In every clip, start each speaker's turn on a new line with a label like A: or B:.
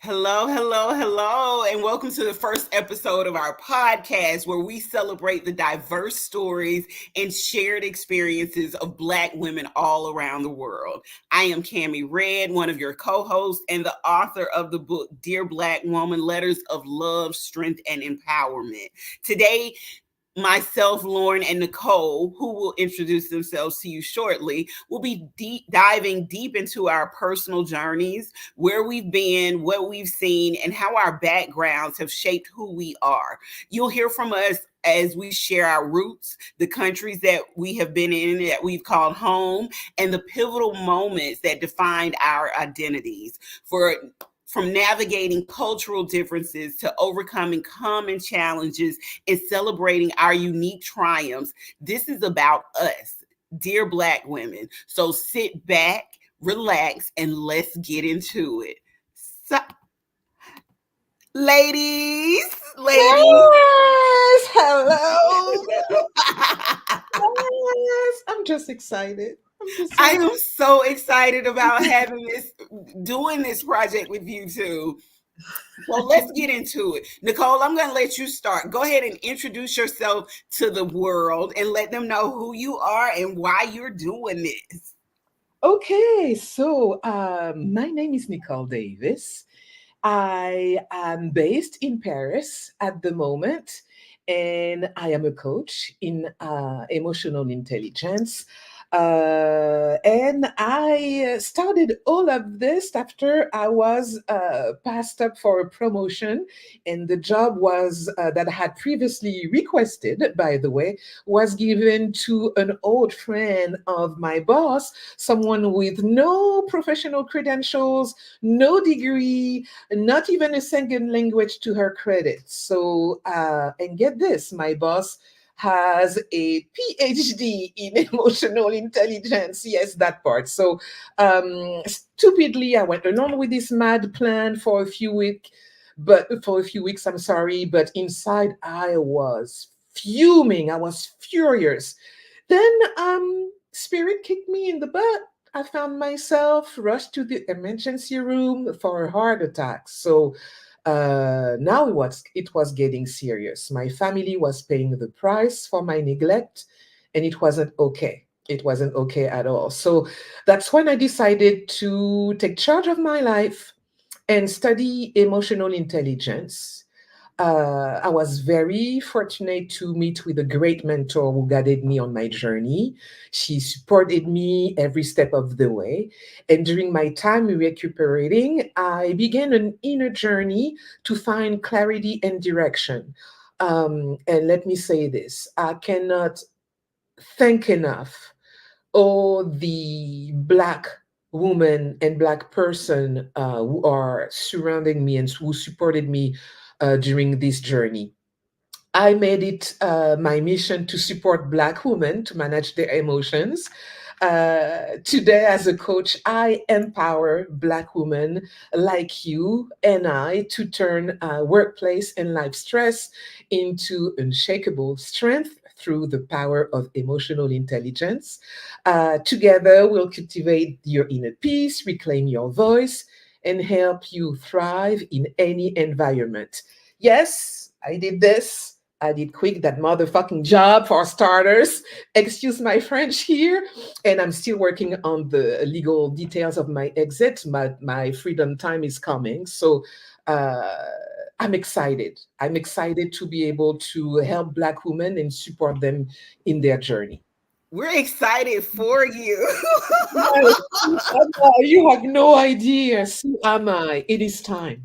A: Hello, hello, hello, and welcome to the first episode of our podcast where we celebrate the diverse stories and shared experiences of Black women all around the world. I am Cammie Red, one of your co hosts and the author of the book Dear Black Woman Letters of Love, Strength, and Empowerment. Today, myself, Lauren, and Nicole, who will introduce themselves to you shortly, will be diving deep into our personal journeys, where we've been, what we've seen, and how our backgrounds have shaped who we are. You'll hear from us as we share our roots, the countries that we have been in that we've called home, and the pivotal moments that defined our identities. From navigating cultural differences to overcoming common challenges and celebrating our unique triumphs. This is about us, dear Black women. So sit back, relax, and let's get into it. So, ladies, ladies.
B: Yes, hello. Yes, I'm just excited. I'm just
A: I
B: so
A: am so excited about doing this project with you two. Well, let's get into it. Nicole, I'm going to let you start. Go ahead and introduce yourself to the world and let them know who you are and why you're doing this.
B: okay. My name is Nicole Davis. I am based in Paris at the moment, and I am a coach in emotional intelligence. And I started all of this after I was passed up for a promotion, and the job was that I had previously requested, by the way, was given to an old friend of my boss, someone with no professional credentials, no degree, not even a second language to her credit. And get this, my boss has a PhD in emotional intelligence. Yes, that part. Stupidly, I went along with this mad plan for a few weeks, I'm sorry, but inside I was fuming. I was furious. Then spirit kicked me in the butt. I found myself rushed to the emergency room for a heart attack. Now it was getting serious. My family was paying the price for my neglect, and it wasn't okay. It wasn't okay at all. So that's when I decided to take charge of my life and study emotional intelligence. I was very fortunate to meet with a great mentor who guided me on my journey. She supported me every step of the way. And during my time recuperating, I began an inner journey to find clarity and direction. And let me say this, I cannot thank enough all the Black woman and Black person who are surrounding me and who supported me during this journey. I made it my mission to support Black women to manage their emotions. Today, as a coach, I empower Black women like you and I to turn workplace and life stress into unshakable strength through the power of emotional intelligence. Together, we'll cultivate your inner peace, reclaim your voice, and help you thrive in any environment. Yes, I did this. I did quit that motherfucking job for starters. Excuse my French here. And I'm still working on the legal details of my exit. My freedom time is coming. Uh, I'm excited. I'm excited to be able to help Black women and support them in their journey.
A: We're excited for you.
B: Yes, you have no idea. So am I. It is time.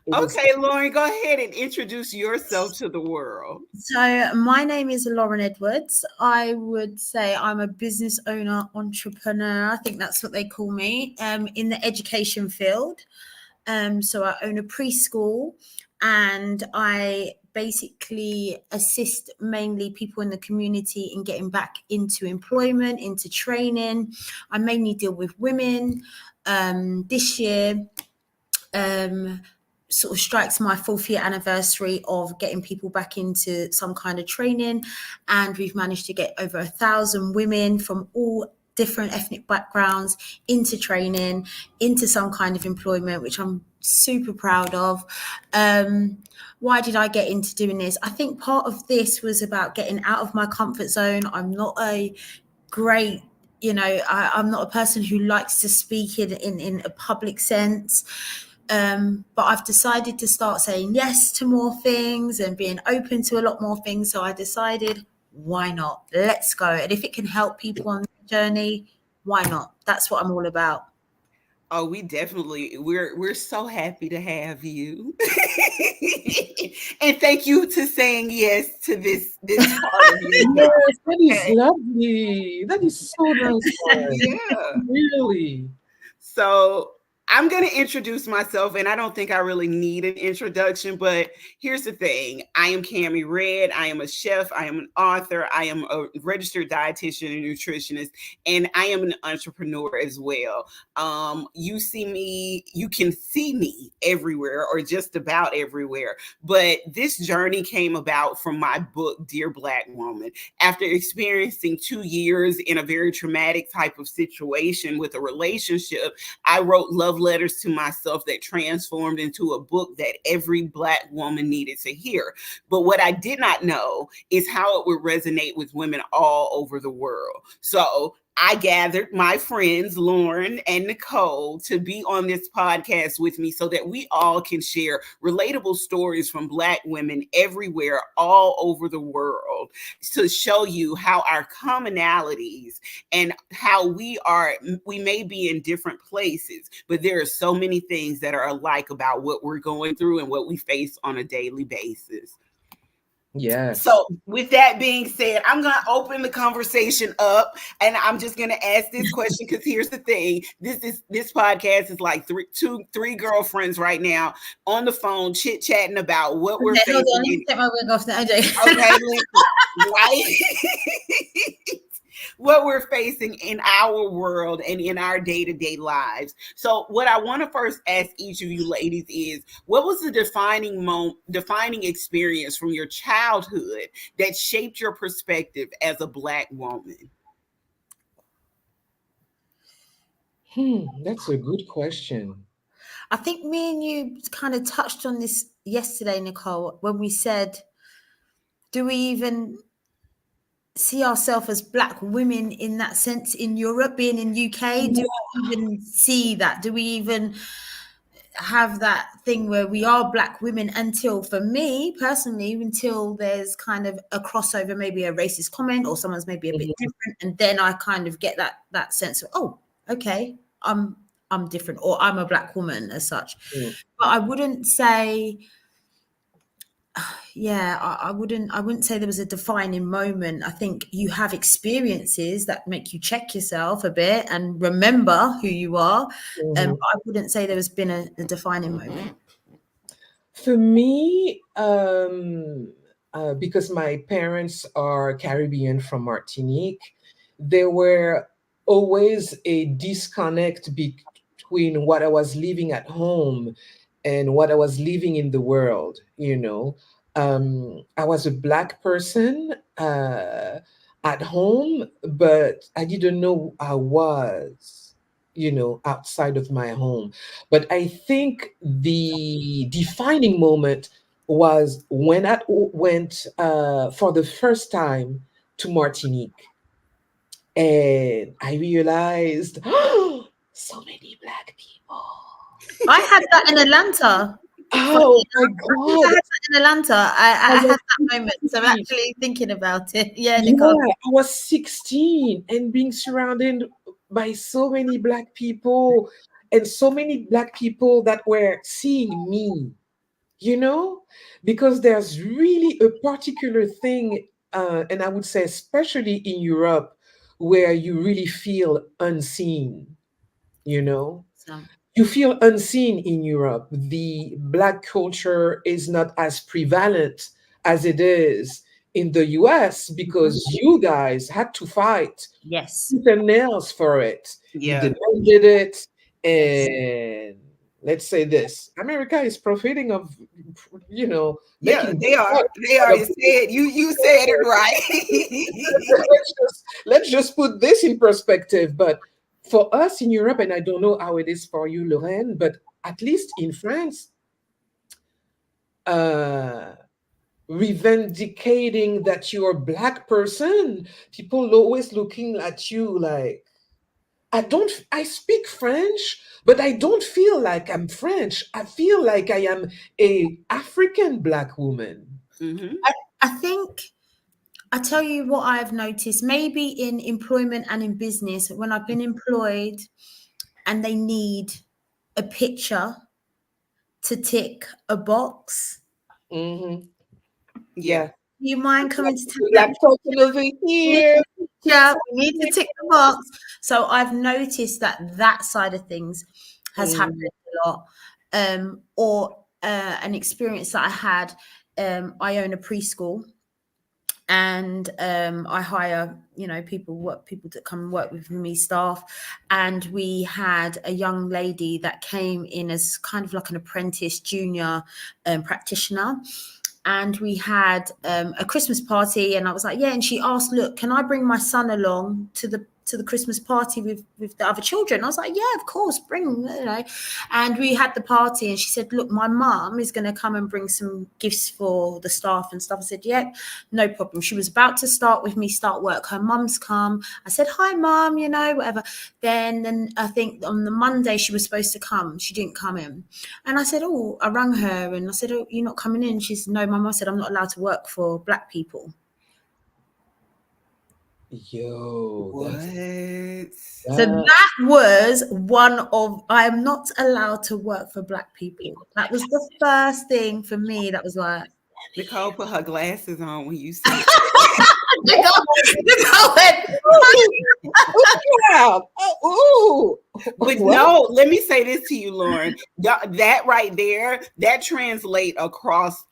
B: It is
A: Okay, Lauren, go ahead and introduce yourself to the world.
C: So, my name is Lauren Edwards. I would say I'm a business owner, entrepreneur. I think that's what they call me in the education field. So, I own a preschool and I basically assist mainly people in the community in getting back into employment, into training. I mainly deal with women. This year, sort of strikes my 4th year anniversary of getting people back into some kind of training, and we've managed to get over 1,000 women from all different ethnic backgrounds into training, into some kind of employment, which I'm super proud of. Why did I get into doing this? I think part of this was about getting out of my comfort zone. I'm not a great, I'm not a person who likes to speak in a public sense. But I've decided to start saying yes to more things and being open to a lot more things. So I decided, why not? Let's go. And if it can help people on the journey, why not? That's what I'm all about.
A: Oh, we definitely we're so happy to have you. And thank you to saying yes to this part of your
B: Yes, that is
A: journey.
B: lovely. That is so nice one.
A: Yeah.
B: Really.
A: So I'm going to introduce myself, and I don't think I really need an introduction, but here's the thing. I am Cami Red. I am a chef. I am an author. I am a registered dietitian and nutritionist, and I am an entrepreneur as well. You can see me everywhere or just about everywhere, but this journey came about from my book, Dear Black Woman. After experiencing 2 years in a very traumatic type of situation with a relationship, I wrote love letters to myself that transformed into a book that every Black woman needed to hear. But what I did not know is how it would resonate with women all over the world. So I gathered my friends, Lauren and Nicole, to be on this podcast with me so that we all can share relatable stories from Black women everywhere, all over the world, to show you how our commonalities and how we may be in different places, but there are so many things that are alike about what we're going through and what we face on a daily basis.
B: Yes.
A: So, with that being said, I'm going to open the conversation up, and I'm just going to ask this question because here's the thing: this podcast is like three girlfriends right now on the phone chit chatting about what we're
C: Okay, hold on.
A: facing.
C: Let me take my wig off now.
A: Okay, listen, right? What we're facing in our world and in our day-to-day lives. So what I want to first ask each of you ladies is, what was the defining experience from your childhood that shaped your perspective as a Black woman?
B: That's a good question.
C: I think me and you kind of touched on this yesterday, Nicole, when we said, do we even see ourselves as Black women in that sense in Europe, being in UK? Do we even see that? Do we even have that thing where we are Black women until, for me personally, until there's kind of a crossover, maybe a racist comment or someone's maybe a bit
B: Mhm.
C: different, and then I kind of get that sense of, oh, okay, I'm different, or I'm a Black woman as such.
B: Mm.
C: But I wouldn't say, yeah, I wouldn't say there was a defining moment. I think you have experiences that make you check yourself a bit and remember who you are.
B: Mhm.
C: I wouldn't say there has been a defining moment.
B: For me, because my parents are Caribbean from Martinique, there were always a disconnect between what I was living at home and what I was living in the world. I was a Black person at home, but I didn't know who I was, outside of my home. But I think the defining moment was when I went for the first time to Martinique, and I realized, oh, so many Black people.
C: I had that in Atlanta. Funny
B: Oh my
C: enough, I think I
B: God.
C: had that in Atlanta. I
B: I
C: had
B: was
C: that moment. So I'm
B: 16.
C: actually thinking about it. Yeah,
B: Yeah,
C: Nicole.
B: I was 16 and being surrounded by so many Black people and so many Black people that were seeing me, because there's really a particular thing, and I would say, especially in Europe, where you really feel unseen, you know?
C: So,
B: You feel unseen in Europe. The Black culture is not as prevalent as it is in the US
C: mhm.
B: because you guys had to fight
C: Yes,
B: tooth and nails for it. You
A: Yeah.
B: demanded it,
C: yes.
B: and let's say this, America is profiting of,
A: Yeah,
B: making
A: they are. They
B: out
A: are.
B: of.
A: You said you said it right.
B: Let's just put this in perspective. But for us in Europe, and I don't know how it is for you, Lorraine, but at least in France, uh, revendicating that you're a black person, people always looking at you like, I speak French, but I don't feel like I'm French. I feel like I am a African black woman.
A: Hmm.
C: I think I tell you what I've noticed, maybe in employment and in business, when I've been employed and they need a picture to tick a box.
B: Hmm.
A: Yeah.
B: Yeah.
C: Do you mind coming to take that
B: Black person over here.
C: picture? We need to tick the box. So I've noticed that that side of things has happened
B: Mhm.
C: a lot. Or an experience that I had, I own a preschool, and I hire, people that come and work with me, staff. And we had a young lady that came in as kind of like an apprentice junior practitioner, and we had a Christmas party, and I was like, yeah, and she asked, look, can I bring my son along to the Christmas party with the other children? I was like, yeah, of course, bring, and we had the party, and she said, look, my mum is going to come and bring some gifts for the staff and stuff. I said, yep, no problem. She was about to start work, her mum's come. I said, hi mum, whatever. Then I think on the Monday she was supposed to come, she didn't come in. And I said, oh, I rang her and I said, oh, you're not coming in? She said, no, my mum said I'm not allowed to work for black people.
B: Yo,
A: What?
C: So
B: that,
C: that was one of, I am not allowed to work for black people. That was the first thing for me that was like,
A: Nicole put her glasses on when you said.
C: Nicole went,
B: yeah.
A: But
B: What?
A: no, let me say this to you, Lauren. That right there, that translate across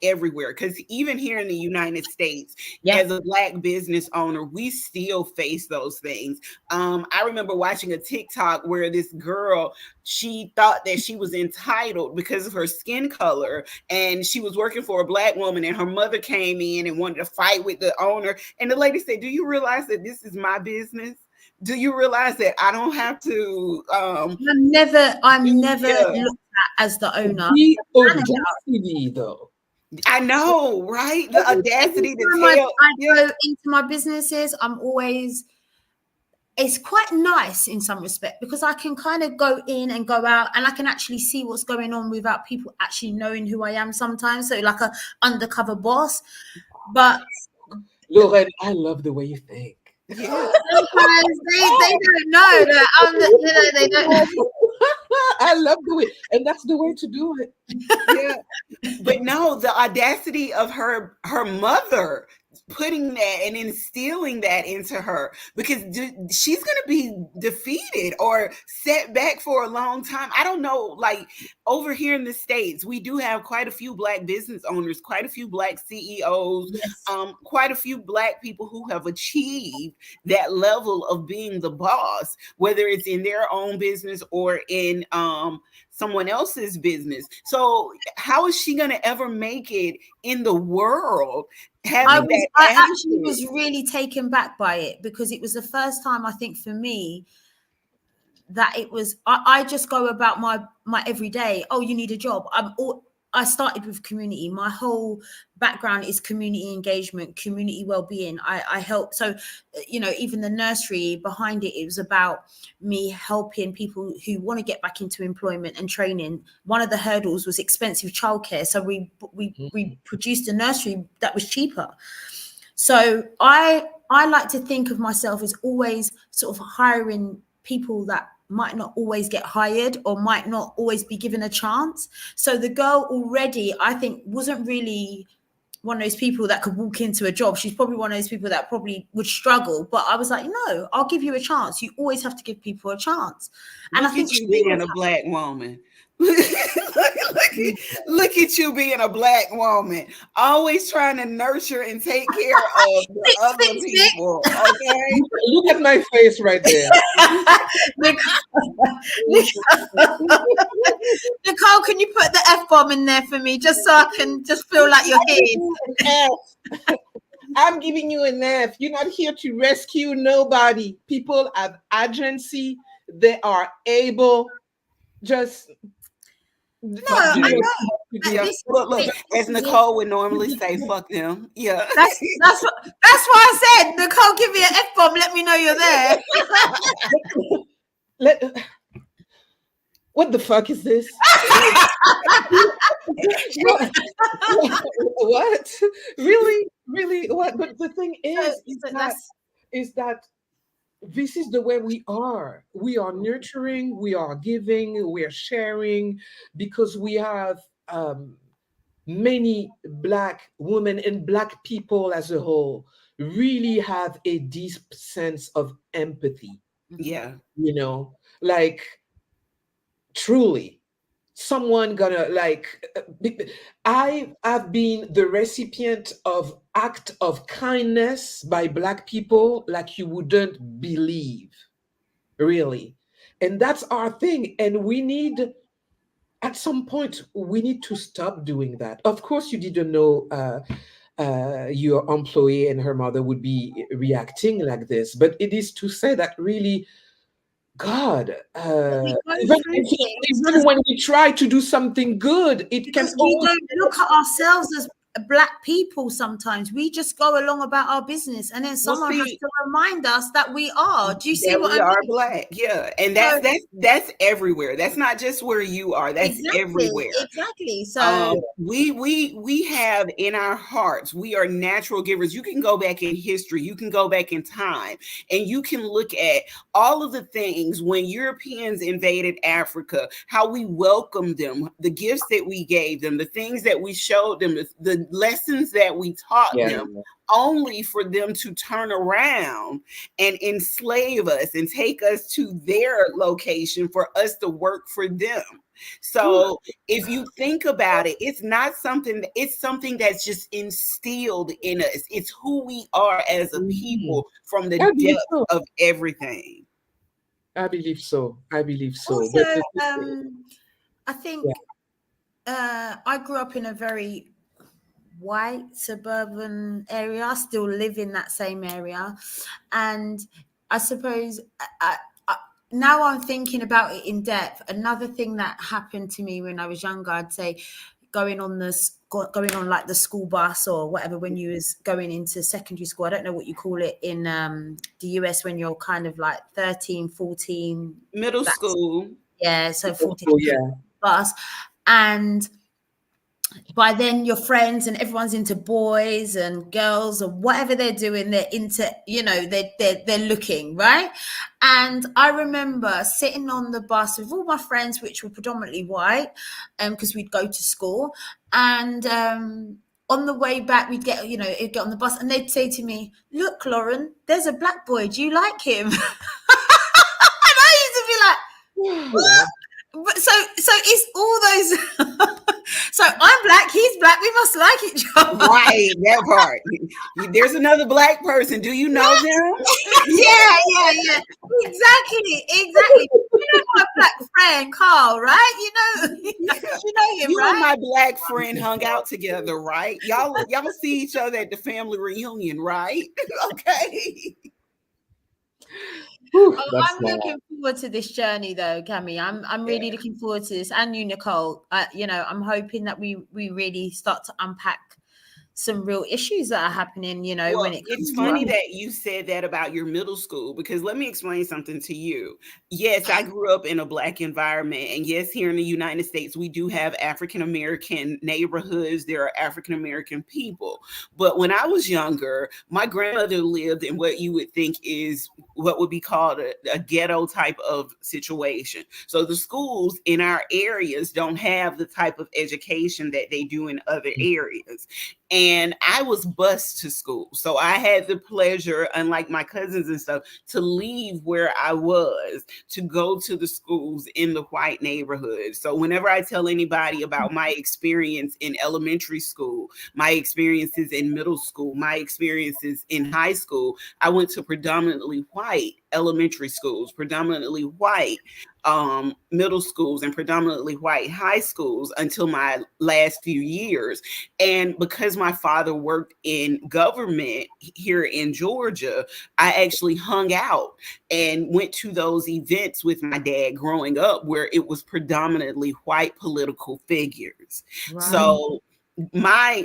A: everywhere, because even here in the United States,
C: yeah,
A: as a black business owner, we still face those things. I remember watching a TikTok where this girl, she thought that she was entitled because of her skin color, and she was working for a black woman, and her mother came in and wanted to fight with the owner, and the lady said, do you realize that this is my business? Do you realize that I don't have to
C: I'm never
A: yeah.
C: looked at as the owner.
B: The audacity, though.
A: I know, right? The
C: Every
A: audacity to
C: time
A: tell.
C: I
A: Yeah.
C: go into my businesses, it's quite nice in some respect, because I can kind of go in and go out, and I can actually see what's going on without people actually knowing who I am sometimes. So like a undercover boss. But
B: Lorraine, I love the way you think.
A: Yeah.
C: sometimes they don't know that they don't.
B: I love the way, and that's the way to do it.
A: Yeah. But no, the audacity of her mother putting that and instilling that into her, because she's going to be defeated or set back for a long time. I don't know, like over here in the States, we do have quite a few black business owners, quite a few black CEOs,
C: Yes.
A: quite a few black people who have achieved that level of being the boss, whether it's in their own business or in someone else's business. So how is she going to ever make it in the world having that
C: I actually
A: attitude?
C: was really taken back by it, because it was the first time, I think, for me, that it was, I just go about my everyday. Oh, you need a job. I started with community. My whole background is community engagement, community well-being. I help. So, even the nursery behind it, it was about me helping people who want to get back into employment and training. One of the hurdles was expensive childcare. So we produced a nursery that was cheaper. So I like to think of myself as always sort of hiring people that might not always get hired or might not always be given a chance. So the girl already, I think, wasn't really one of those people that could walk into a job. She's probably one of those people that probably would struggle. But I was like, no, I'll give you a chance. You always have to give people a chance. And I
A: Look
C: think
A: at
C: she
A: you
C: was
A: being a black woman. look at you being a black woman, always trying to nurture and take care of the
C: Stick,
A: other
C: stick, stick.
A: people. Okay.
B: Look at my face right there.
C: Nicole, can you put the F-bomb in there for me, just so I can just feel like you're here?
B: I'm giving you an F. You're not here to rescue nobody. People have agency. They are able. Just
C: No,
B: do
C: I
B: what
C: know.
B: you have to
A: Yeah.
B: do.
C: This
A: Look, as Nicole would normally say, fuck them. Yeah.
C: that's why I said, Nicole, give me an F-bomb. Let me know you're there.
B: What the fuck is this? what? What? Really? Really? What? But the thing is that this is the way we are. We are nurturing, we are giving, we are sharing, because we have many Black women and Black people as a whole really have a deep sense of empathy,
A: Yeah.
B: like truly someone gonna like I've been the recipient of act of kindness by Black people like you wouldn't believe, really. And that's our thing, and we need, at some point we need to stop doing that. Of course you didn't know your employee and her mother would be reacting like this, but it is to say that really, God,
C: We go
B: even,
C: through things
B: even when we try to do something good, it can
C: because we
B: always.
C: don't look at ourselves as Black people. Sometimes we just go along about our business, and then
A: Well,
C: someone has
A: see,
C: to remind us that we are. Do you see
A: that
C: what
A: we
C: I
A: are
C: mean?
A: Black. Yeah. And
C: So,
A: that's everywhere. That's not just where you are. That's
C: exactly,
A: everywhere.
C: exactly. So
A: We have in our hearts, we are natural givers. You can go back in history, you can go back in time, and you can look at all of the things when Europeans invaded Africa, how we welcomed them, the gifts that we gave them, the things that we showed them, the lessons that we taught
B: Yeah.
A: them, only for them to turn around and enslave us and take us to their location for us to work for them. So if you think about it, it's something that's just instilled in us. It's who we are as a
B: Mhm.
A: people from the
B: I believe
A: depth
B: so.
A: of everything.
B: I believe so. I believe so. But
C: also, I
B: yeah.
C: think I grew up in a very white suburban area. I still live in that same area, and I suppose now I'm thinking about it in depth. Another thing that happened to me when I was younger, I'd say, going on like the school bus or whatever when you was going into secondary school. I don't know what you call it in the US when you're kind of like 13, 14.
A: Middle school.
C: Yeah, so 14
B: Oh, yeah.
C: bus. And by then your friends and everyone's into boys and girls or whatever they're doing, they're into, they're looking, right? And I remember sitting on the bus with all my friends, which were predominantly white, because we'd go to school, and on the way back we'd get on the bus and they'd say to me, "Look, Lauren, there's a Black boy, do you like him?" And I used to be like, "What?" But so it's all those. So I'm Black, he's Black, we must like each other.
A: Right, that part. There's another Black person. Do you know them?
C: Yeah. Exactly. You know my Black friend Carl, right? You know him,
A: You and
C: right?
A: my Black friend hung out together, right? Y'all see each other at the family reunion, right? Okay.
B: Whew,
C: I'm
B: that's
C: looking forward to this journey, though, Cami. I'm really looking forward to this, and you, Nicole. I'm hoping that we really start to unpack some real issues that are happening.
A: Well,
C: When it
A: it's
C: comes to
A: funny
C: us.
A: that you said that about your middle school, because let me explain something to you. Yes, I grew up in a Black environment. And yes, here in the United States, we do have African American neighborhoods. There are African American people. But when I was younger, my grandmother lived in what you would think is what would be called a ghetto type of situation. So the schools in our areas don't have the type of education that they do in other areas. and I was bused to school. So I had the pleasure, unlike my cousins and stuff, to leave where I was to go to the schools in the white neighborhood. So whenever I tell anybody about my experience in elementary school, my experiences in middle school, my experiences in high school, I went to predominantly white elementary schools, predominantly white middle schools, and predominantly white high schools until my last few years. And because my father worked in government here in Georgia, I actually hung out and went to those events with my dad growing up where it was predominantly white political figures.
C: Right.
A: So my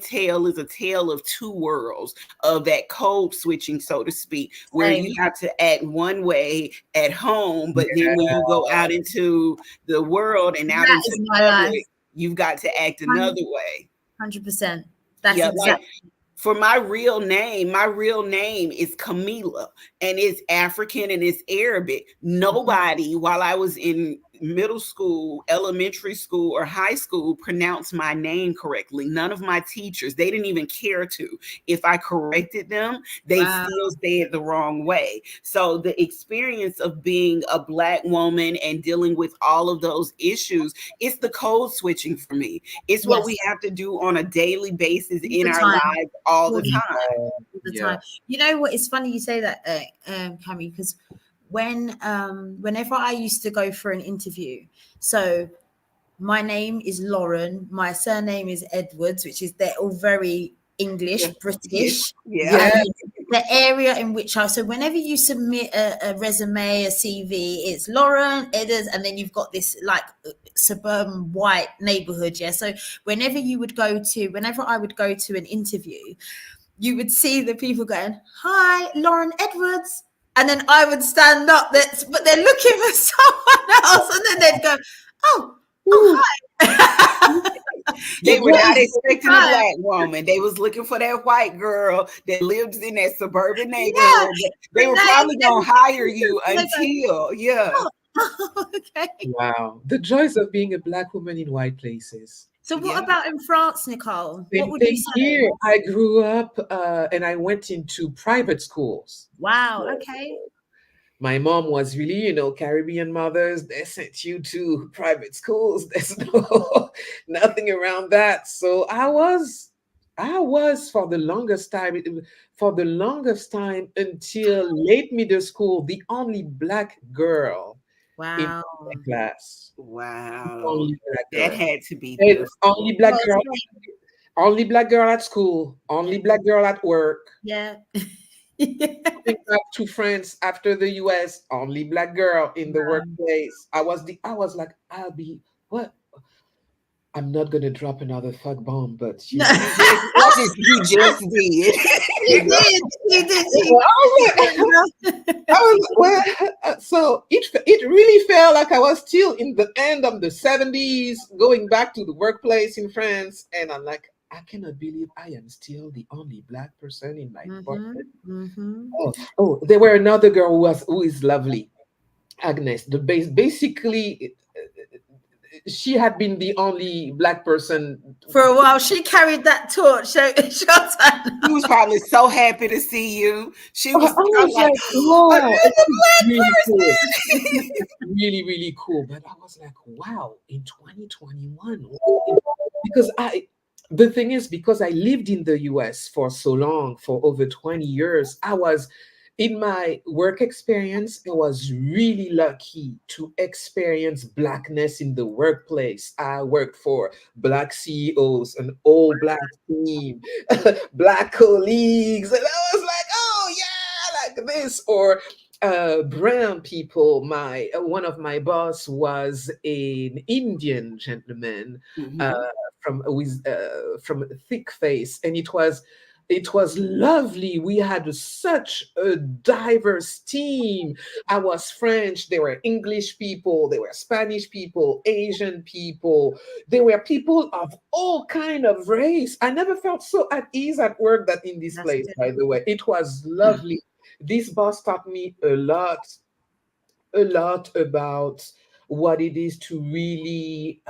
A: tale is a tale of two worlds, of that code switching, so to speak, where you
C: Same.
A: have to act one way at home, but then when you go out into the world and out
C: That
A: into
C: is my life.
A: public, you've got to act another way.
C: 100%. That's
A: Yeah, like
C: exactly.
A: for my real name is Camila, and it's African and it's Arabic. Nobody, while I was in middle school, elementary school, or high school, pronounced my name correctly. None of my teachers, they didn't even care to. If I corrected them, they
C: Wow.
A: still say it the wrong way. So the experience of being a Black woman and dealing with all of those issues, it's the code switching for me. It's what
C: Yes.
A: we have to do on a daily basis
C: All
A: in
C: the
A: our
C: time.
A: lives all the
C: All the
A: time.
C: all the
B: Yeah.
C: time. You know what? It's funny you say that, Cami, because whenever I used to go for an interview, so my name is Lauren, my surname is Edwards, which is they're all very English,
A: Yeah.
C: British.
A: Yeah.
B: Yeah.
C: The area in which so whenever you submit a resume, a CV, it's Lauren Edwards, and then you've got this like suburban white neighborhood. Yeah. So whenever I would go to an interview, you would see the people going, "Hi, Lauren Edwards," and then I would stand up. But they're looking for someone else, and then they'd go, "Oh,
B: Ooh,
C: hi."
A: They
C: It
A: were
B: what
A: not
C: was
A: expecting a
C: time.
A: Black woman. They was looking for that white girl that lives in that suburban
C: Yeah,
A: neighborhood. They
C: the
A: were
C: name.
A: probably gonna hire you
C: They go,
A: until, yeah.
C: "Oh, okay."
B: wow. The joys of being a Black woman in white places.
C: So, what
A: Yeah.
C: about in France, Nicole? What
B: Same
C: would you
B: thing
C: say?
B: here. I grew up and I went into private schools.
C: Wow.
B: So
C: Okay.
B: my mom was really, Caribbean mothers. They sent you to private schools. There's no nothing around that. So I was for the longest time until late middle school, the only Black girl in
C: Wow.
B: my class. The
A: Wow.
B: only Black
A: That
B: girl.
A: had to be
B: And
A: difficult.
B: only Black girl at school, only Black girl at work.
C: Yeah. Yeah.
B: Coming back to France after the US, only Black girl in the workplace. I was like, I'll be what? I'm not gonna drop another fuck bomb, but
C: No.
A: What did you just did?
C: You did. You did.
B: Well, so it really felt like I was still in the end of the 70s, going back to the workplace in France, and I'm like, I cannot believe I am still the only Black person in my
C: Mm-hmm.
B: department.
C: Mm-hmm.
B: There were another girl who is lovely, Agnes. Basically, she had been the only Black person.
C: For a while, she carried that torch. So,
A: She was probably so happy to see you. She
B: I
A: was
B: was
A: like,
B: like, wow, this
A: another
B: is
A: Black
B: really cool.
A: person.
B: Really, really cool. But I was like, wow, in 2021, because the thing is, because I lived in the US for so long, for over 20 years, in my work experience, I was really lucky to experience Blackness in the workplace. I worked for Black CEOs, an all Black team, Black colleagues, and I was like, oh yeah, like this. Or brown people. My one of my boss was an Indian gentleman, uh,
A: Mhm.
B: from a thick face, and it was lovely. We had such a diverse team. I was French. There were English people. There were Spanish people, Asian people. There were people of all kind of race. I never felt so at ease at work that in this
C: that's
B: place.
C: good.
B: By the way, it was lovely. This boss taught me a lot about what it is to really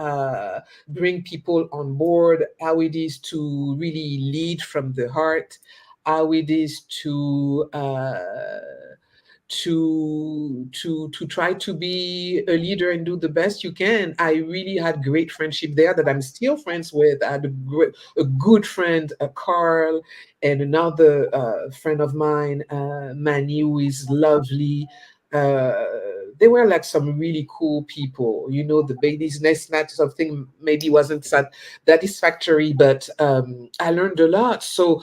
B: bring people on board, how it is to really lead from the heart, how it is to try to be a leader and do the best you can. I really had great friendship there that I'm still friends with. I had a good friend, Carl, and another friend of mine, Manny, who is lovely. Uh, they were like some really cool people. You know, the baby's nest match something maybe wasn't satisfactory, but I learned a lot. So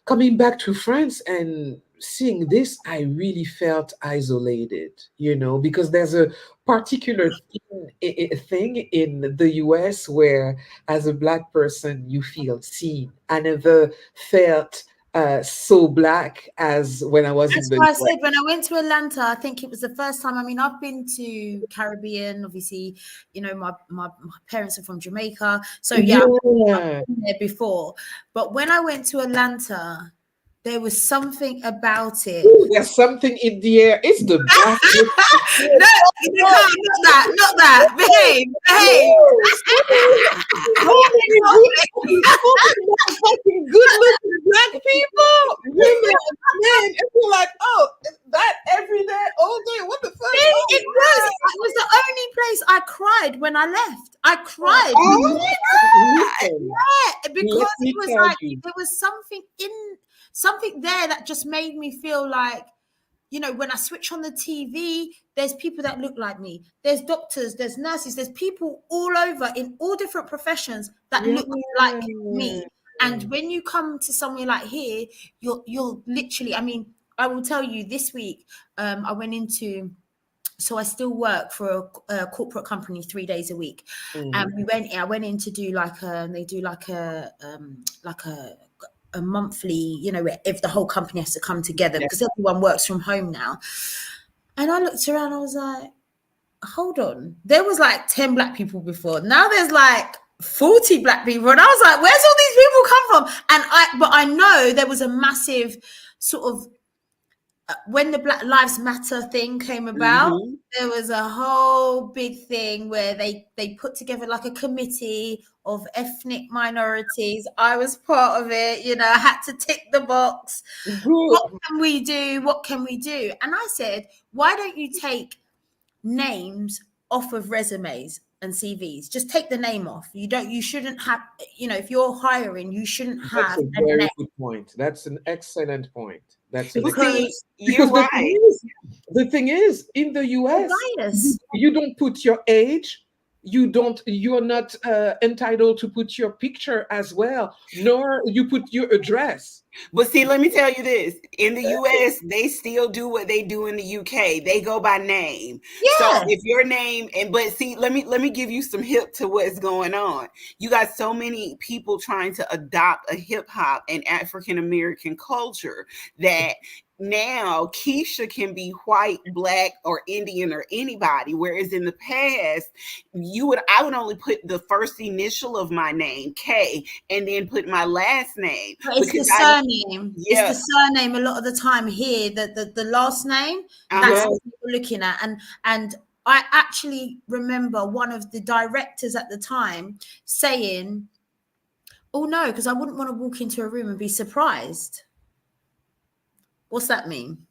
B: coming back to France and seeing this, I really felt isolated, you know, because there's a particular thing in the US where, as a Black person, you feel seen. I never felt so Black as when I was in
C: That's
B: the
C: why I
B: US.
C: said when I went to Atlanta, I think it was the first time. I mean, I've been to Caribbean, obviously, you know, my parents are from Jamaica. So yeah, I've
B: Yeah.
C: been there before. But when I went to Atlanta, there was something about it.
B: Ooh, there's something in the air. It's the Black.
C: No, not that, not that. Behave, behave.
B: Yes, yes. So many good, so many motherfucking good-looking Black people, women, men, and we're like, oh, that every day, all day. What the fuck? Oh,
C: It was. It was the only place I cried when I left. I cried.
B: oh, listen,
C: Yeah, because
B: let
C: it
B: me
C: was
B: tell
C: like
B: you.
C: there was something there that just made me feel like, you know, when I switch on the TV, there's people that look like me. There's doctors, there's nurses, there's people all over in all different professions that
B: Yeah.
C: look like me. And when you come to somewhere like here, you're literally, I mean, I will tell you this week, I went into, so I still work for a corporate company 3 days a week. And I went in to do they do like a monthly, you know, if the whole company has to come together
B: Yeah.
C: because everyone works from home now. And I looked around, I was like, hold on. There was like 10 Black people before. Now there's like 40 Black people. And I was like, where's all these people come from? But I know there was a massive sort of, when the Black Lives Matter thing came about,
A: Mhm.
C: there was a whole big thing where they put together like a committee of ethnic minorities. I was part of it, you know, I had to tick the box.
B: Good.
C: What can we do? What can we do? And I said, why don't you take names off of resumes and CVs? Just take the name off. You shouldn't have, you know, if you're hiring, you shouldn't
B: That's
C: have
B: a
C: a
B: very
C: name
B: good point. That's an excellent point. That's an
A: Well,
B: excellent
A: see,
C: because
A: you're
B: because
A: right.
B: the thing is, in the US,
C: bias.
B: you don't put your age. You're not entitled to put your picture as well, nor you put your address.
A: But see, let me tell you this. In the US, they still do what they do in the UK. They go by name. So
C: Yeah.
A: if your name but see, let me give you some hip to what's going on. You got so many people trying to adopt a hip hop and African American culture that now Keisha can be white, Black, or Indian or anybody. Whereas in the past, I would only put the first initial of my name, K, and then put my last name
C: But it's the
A: because
C: surname. It's
A: yeah,
C: the surname a lot of the time here. The last name, that's
A: uh-huh.
C: what we're looking at. And I actually remember one of the directors at the time saying, oh no, because I wouldn't want to walk into a room and be surprised. What's that mean?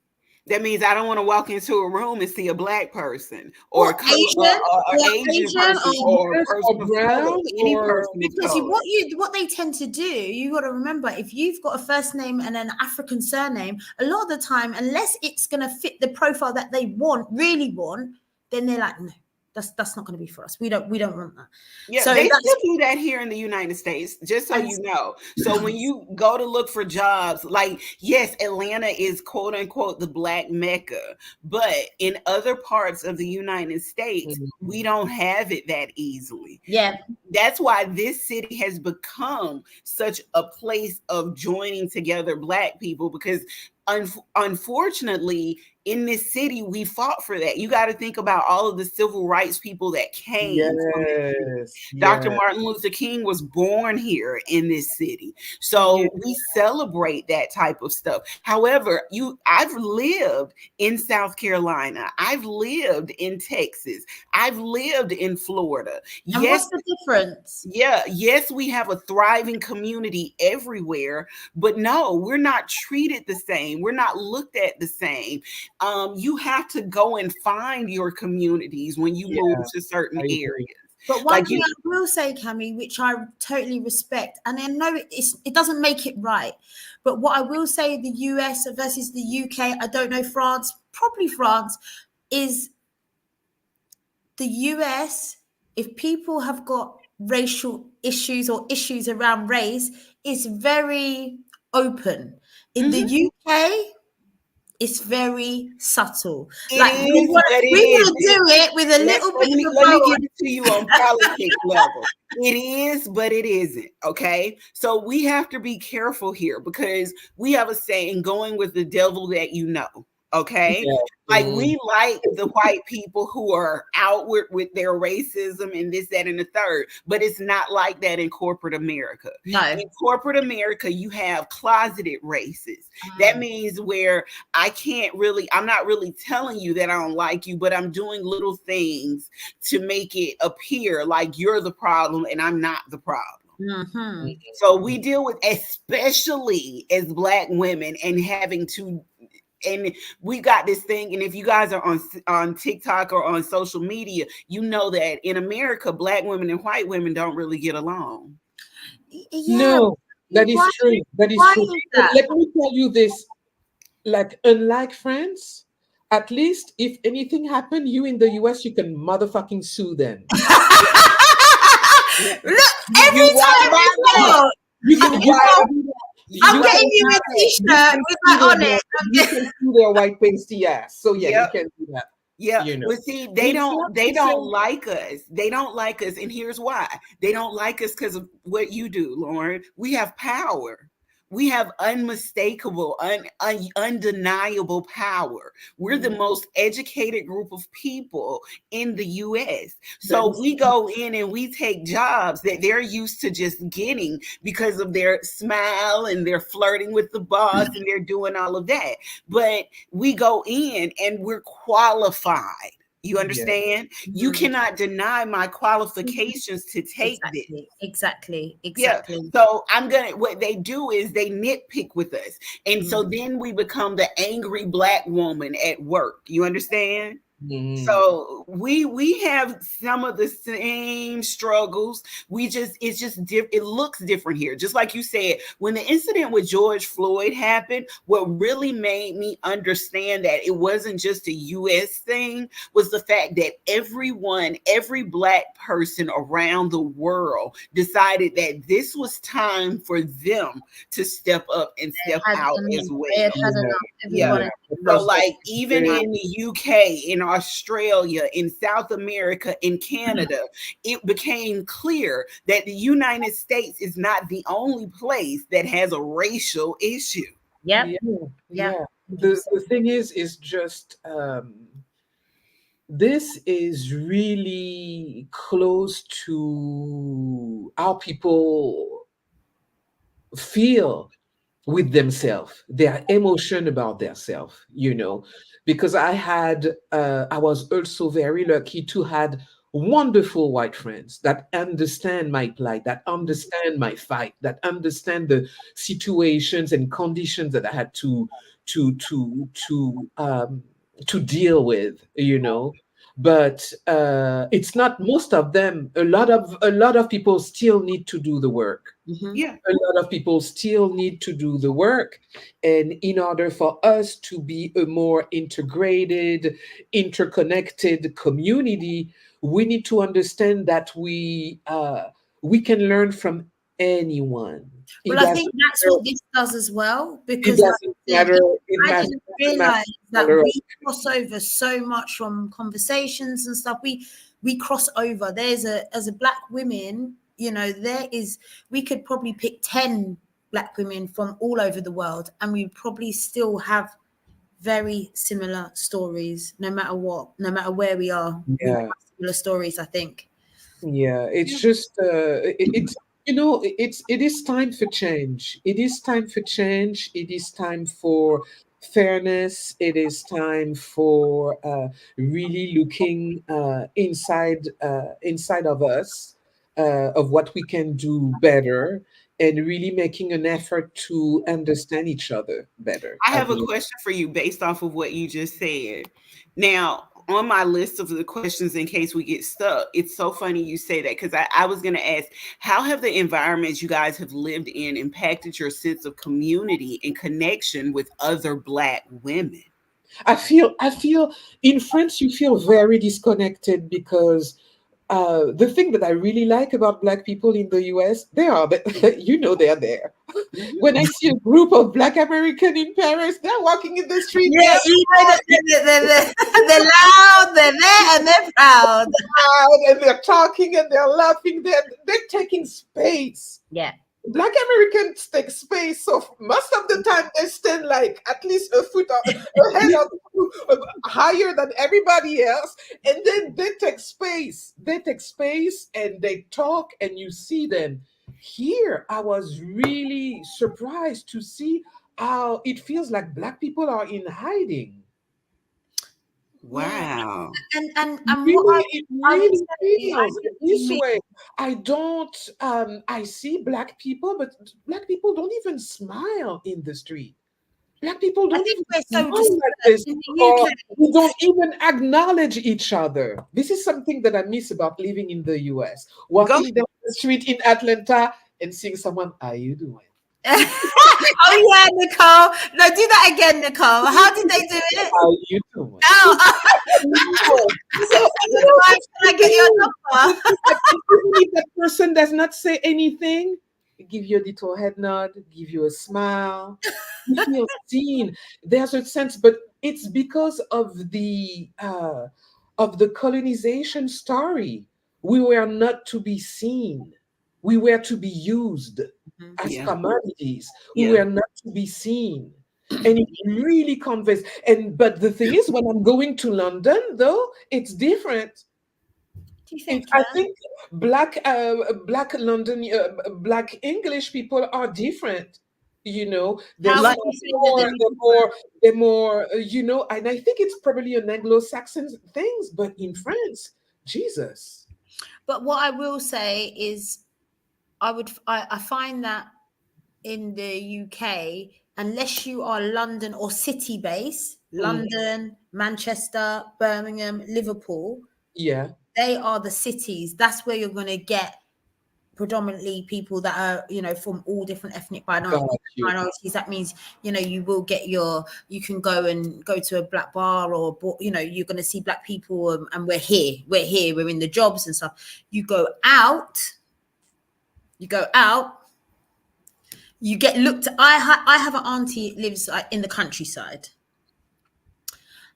A: That means I don't want to walk into a room and see a Black person or
C: Or
A: a
C: Asian,
A: or
C: or
A: Asian
C: Asian,
A: person
C: or
A: or a
B: Yes,
A: person
B: or
A: of color,
B: brown,
A: any
B: or
A: person of
C: because
A: color.
C: what they tend to do, you got to remember, if you've got a first name and an African surname, a lot of the time, unless it's going to fit the profile that they really want, then they're like, no, that's not going to be for us. We don't want that.
A: Yeah,
C: So
A: they
C: that's
A: still do that here in the United States, just so
C: and
A: you know. So when you go to look for jobs, like, yes, Atlanta is quote unquote the Black Mecca, but in other parts of the United States, we don't have it that easily.
C: yeah,
A: That's why this city has become such a place of joining together Black people, because unfortunately, in this city, we fought for that. You got to think about all of the civil rights people that came from this city.
B: Yes,
A: Dr.
B: yes,
A: Martin Luther King was born here in this city.
B: yeah,
A: So we celebrate that type of stuff. However, I've lived in South Carolina. I've lived in Texas. I've lived in Florida.
C: And
A: Yes,
C: what's the difference?
A: yes, we have a thriving community everywhere, but no, we're not treated the same. We're not looked at the same. You have to go and find your communities when you move
B: yeah.
A: to certain
B: I agree.
A: areas.
C: But one
A: Like
C: thing
A: you,
C: I will say, Cami, which I totally respect, and I know it doesn't make it right, but what I will say, the US versus the UK, I don't know France, probably France, is the US, if people have got racial issues or issues around race, is very open. In the
A: Mhm.
C: UK, it's very subtle.
A: It
C: Like
A: is, but it
C: we want to
A: isn't.
C: do it with a little bit of a
A: Let
C: bow
A: me
C: on.
A: give it to you on politics level. It is, but it isn't. Okay. So we have to be careful here because we have a saying, going with the devil that you know. Okay.
B: Yeah.
A: Like we like the white people who are outward with their racism and this, that, and the third, but it's not like that in corporate America.
C: No.
A: In corporate America, you have closeted races. That means where I'm not really telling you that I don't like you, but I'm doing little things to make it appear like you're the problem and I'm not the problem.
C: Mm-hmm.
A: So we deal with, especially as Black women, and having to, and we got this thing, and if you guys are on TikTok or on social media, you know that in America, Black women and white women don't really get along.
C: Yeah.
B: No, that is
C: Why,
B: true. That is
C: why
B: true.
C: is
B: But
C: that?
B: let me tell you this, like, unlike France, at least if anything happened, you in the US, you can motherfucking sue them.
C: Look,
A: You
C: every
A: right
C: time
A: about
C: you
A: that.
C: go,
B: You
A: You
B: can you
A: right.
B: can do that.
C: I'm
A: You
B: You
A: right
C: getting
B: can
C: you
A: about
C: a
A: that.
B: you
C: t-shirt
B: can
C: with
B: sue
C: that on
B: them,
C: it.
B: you can sue their white pasty ass. So yeah, you
A: Yep.
B: can do that.
A: Yeah.
B: You know.
A: Well, see,
B: And it's not
A: they
B: to say
A: don't like us. They don't like us. And here's why. They don't like us because of what you do, Lauren. We have power. We have unmistakable, undeniable power. We're the most educated group of people in the US.
B: that
A: So
B: is
A: we go in and we take jobs that they're used to just getting because of their smile and they're flirting with the boss and they're doing all of that. But we go in and we're qualified. You
B: yeah.
A: understand? You
C: Mhm.
A: cannot deny my qualifications to take this.
C: Exactly.
A: Yeah.
C: Exactly.
A: So what they do is they nitpick with us. And so
C: Mm.
A: then we become the angry Black woman at work. You understand?
B: Mhm.
A: So we have some of the same struggles. It looks different here. Just like you said, when the incident with George Floyd happened, what really made me understand that it wasn't just a US thing was the fact that every Black person around the world decided that this was time for them to step up and step
C: Had
A: out as
C: enough. They had
A: well.
C: had
B: Yeah.
C: enough.
A: Yeah.
C: Everyone
B: Yeah.
C: had
A: So,
C: enough.
B: Because
A: like, even
B: they,
A: in the UK, in Australia, in South America, in Canada, it became clear that the United States is not the only place that has a racial issue.
C: Yep.
B: yeah,
C: Yeah.
B: yeah. The
C: 100%.
B: the thing is just this is really close to how people feel with themselves, their emotion about themselves, because I was also very lucky to had wonderful white friends that understand my plight, that understand my fight, that understand the situations and conditions that I had to to to um to deal with, but it's not most of them. A lot of people still need to do the work.
C: Mm-hmm.
A: Yeah.
B: A lot of people still need to do the work. And in order for us to be a more integrated, interconnected community, we need to understand that we can learn from anyone.
C: Well,
B: It
C: I think
B: doesn't
C: that's
B: matter.
C: what this does as well,
B: It
C: because, like
B: doesn't
C: I said,
B: matter.
C: I didn't
B: Doesn't matter
C: realize
B: the
C: that
B: color of
C: we cross over so much from conversations and stuff. We cross over. There's as a Black women, there is, we could probably pick 10 Black women from all over the world, and we probably still have very similar stories, no matter what, no matter where we are. We
B: Yeah.
C: have similar stories, I think.
B: Yeah, it's
A: Yeah.
B: just it's it is time for change. It is time for change. It is time for fairness. It is time for really looking inside of us, of what we can do better, and really making an effort to understand each other better
A: I
B: at
A: have a
B: the
A: question for you based off of what you just said. Now, on my list of the questions in case we get stuck, it's so funny you say that because I was going to ask, how have the environments you guys have lived in impacted your sense of community and connection with other Black women?
B: I feel in France you feel very disconnected because the thing that I really like about Black people in the US, they are, they're there.
A: Mhm.
B: When I see a group of Black American in Paris, they're walking in the street,
C: Yeah,
B: they're
C: you know that they're loud, they're there, and they're proud.
B: loud and they're talking and they're laughing. They're taking space.
C: Yeah.
B: Black Americans take space, so most of the time they stand like at least a foot or a head or two higher than everybody else, and then they take space. They take space and they talk, and you see them. Here, I was really surprised to see how it feels like Black people are in hiding.
C: Yeah.
A: Wow.
C: And what
B: Really, it
C: I would
B: really
C: say, I
B: feels
C: think you
B: this
C: mean,
B: way. I don't, I see Black people, but Black people don't even smile in the street. Black people
C: I
B: don't
C: think
B: even
C: we're so
B: smile like
C: dispersed
B: this,
C: in the
B: or
C: UK.
B: we don't even acknowledge each other. This is something that I miss about living in the US.
A: Go.
B: Walking down the street in Atlanta and seeing someone, how you doing?
C: Oh yeah, Nicole. No, do that again, Nicole. How did they do it?
B: How you doing?
C: Oh,
B: No. So,
C: can I get your number?
B: even if that person does not say anything, give you a little head nod, give you a smile, you feel seen. There's a sense, but it's because of the colonization story. We were not to be seen. We were to be used
C: Mhm.
B: as
A: Yeah.
B: commodities. We
A: Yeah.
B: were not to be seen. And it really conveys. And but the thing is, when I'm going to London, though, it's different.
C: Do you think?
B: I
C: Yeah.
B: think black London, black English people are different. They're
C: How would
A: Like,
C: you say that they're
B: they're more, and I think it's probably an Anglo-Saxon things, but in France, Jesus.
C: But what I will say is, I find that in the UK, unless you are London or city based,
B: Mm,
C: London, Manchester, Birmingham, Liverpool,
B: yeah,
C: they are the cities. That's where you're going to get predominantly people that are, from all different ethnic
B: got you.
C: minorities. That means, you will get you can go to a black bar, or, you're going to see Black people, and we're in the jobs and stuff. You go out, you get looked. I have an auntie that lives in the countryside,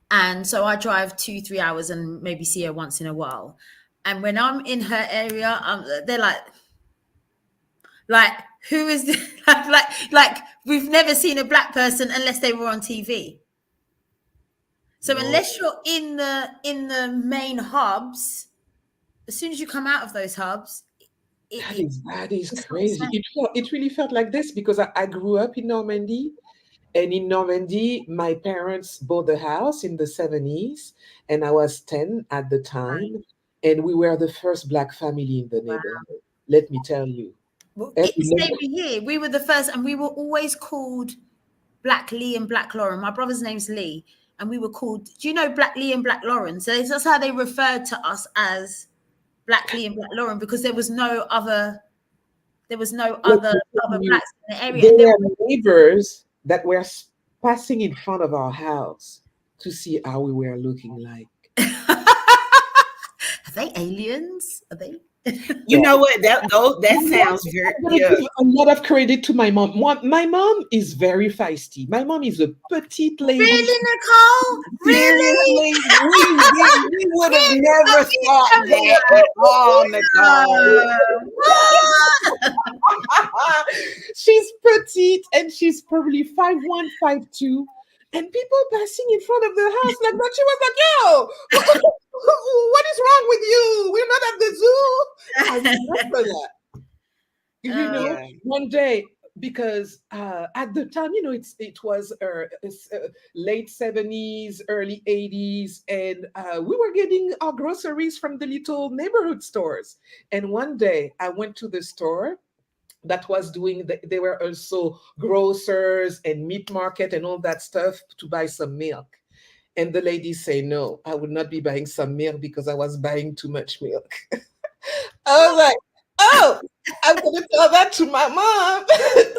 C: and so I drive 2-3 hours and maybe see her once in a while. And when I'm in her area, they're like, who is this? like we've never seen a Black person unless they were on TV. So
B: No,
C: unless you're in the main hubs, as soon as you come out of those hubs,
B: that is
C: it's not the
B: crazy.
C: same.
B: It really felt like this because I grew up in Normandy. And in Normandy, my parents bought a house in the 70s, and I was 10 at the time. And we were the first Black family in the
C: Wow.
B: neighborhood. Let me tell you.
C: Well,
B: Every
C: it's
B: neighbor,
C: same here. We were the first, and we were always called Black Lee and Black Lauren. My brother's name's Lee, and we were called. Do you know Black Lee and Black Lauren? So that's how they referred to us, as Black Lee and Black Lauren, because there was no other. There was no
B: let
C: other
B: me tell you,
C: blacks in the area,
B: there
C: and they
B: were neighbors that were passing in front of our house to see how we were looking like.
C: were. Are they aliens? Are they?
A: you know what? That sounds very,
B: I'm gonna
A: yeah.
B: give a lot of credit to my mom. My mom is very feisty. My mom is a petite lady.
C: Really, Nicole? Really?
A: Seriously, we would have never thought that at all, Nicole.
C: What?
B: She's petite and she's probably 5'1", 5'2". And people passing in front of the house like that. She was like, yo, what is wrong with you? We're not at the zoo. I remember that.
A: Yeah.
B: One day, because at the time, it was late 70s, early 80s, and we were getting our groceries from the little neighborhood stores. And one day I went to the store that was doing they were also grocers and meat market and all that stuff to buy some milk. And the lady say, no, I would not be buying some milk because I was buying too much milk. I was like, oh, I'm gonna tell that to my mom.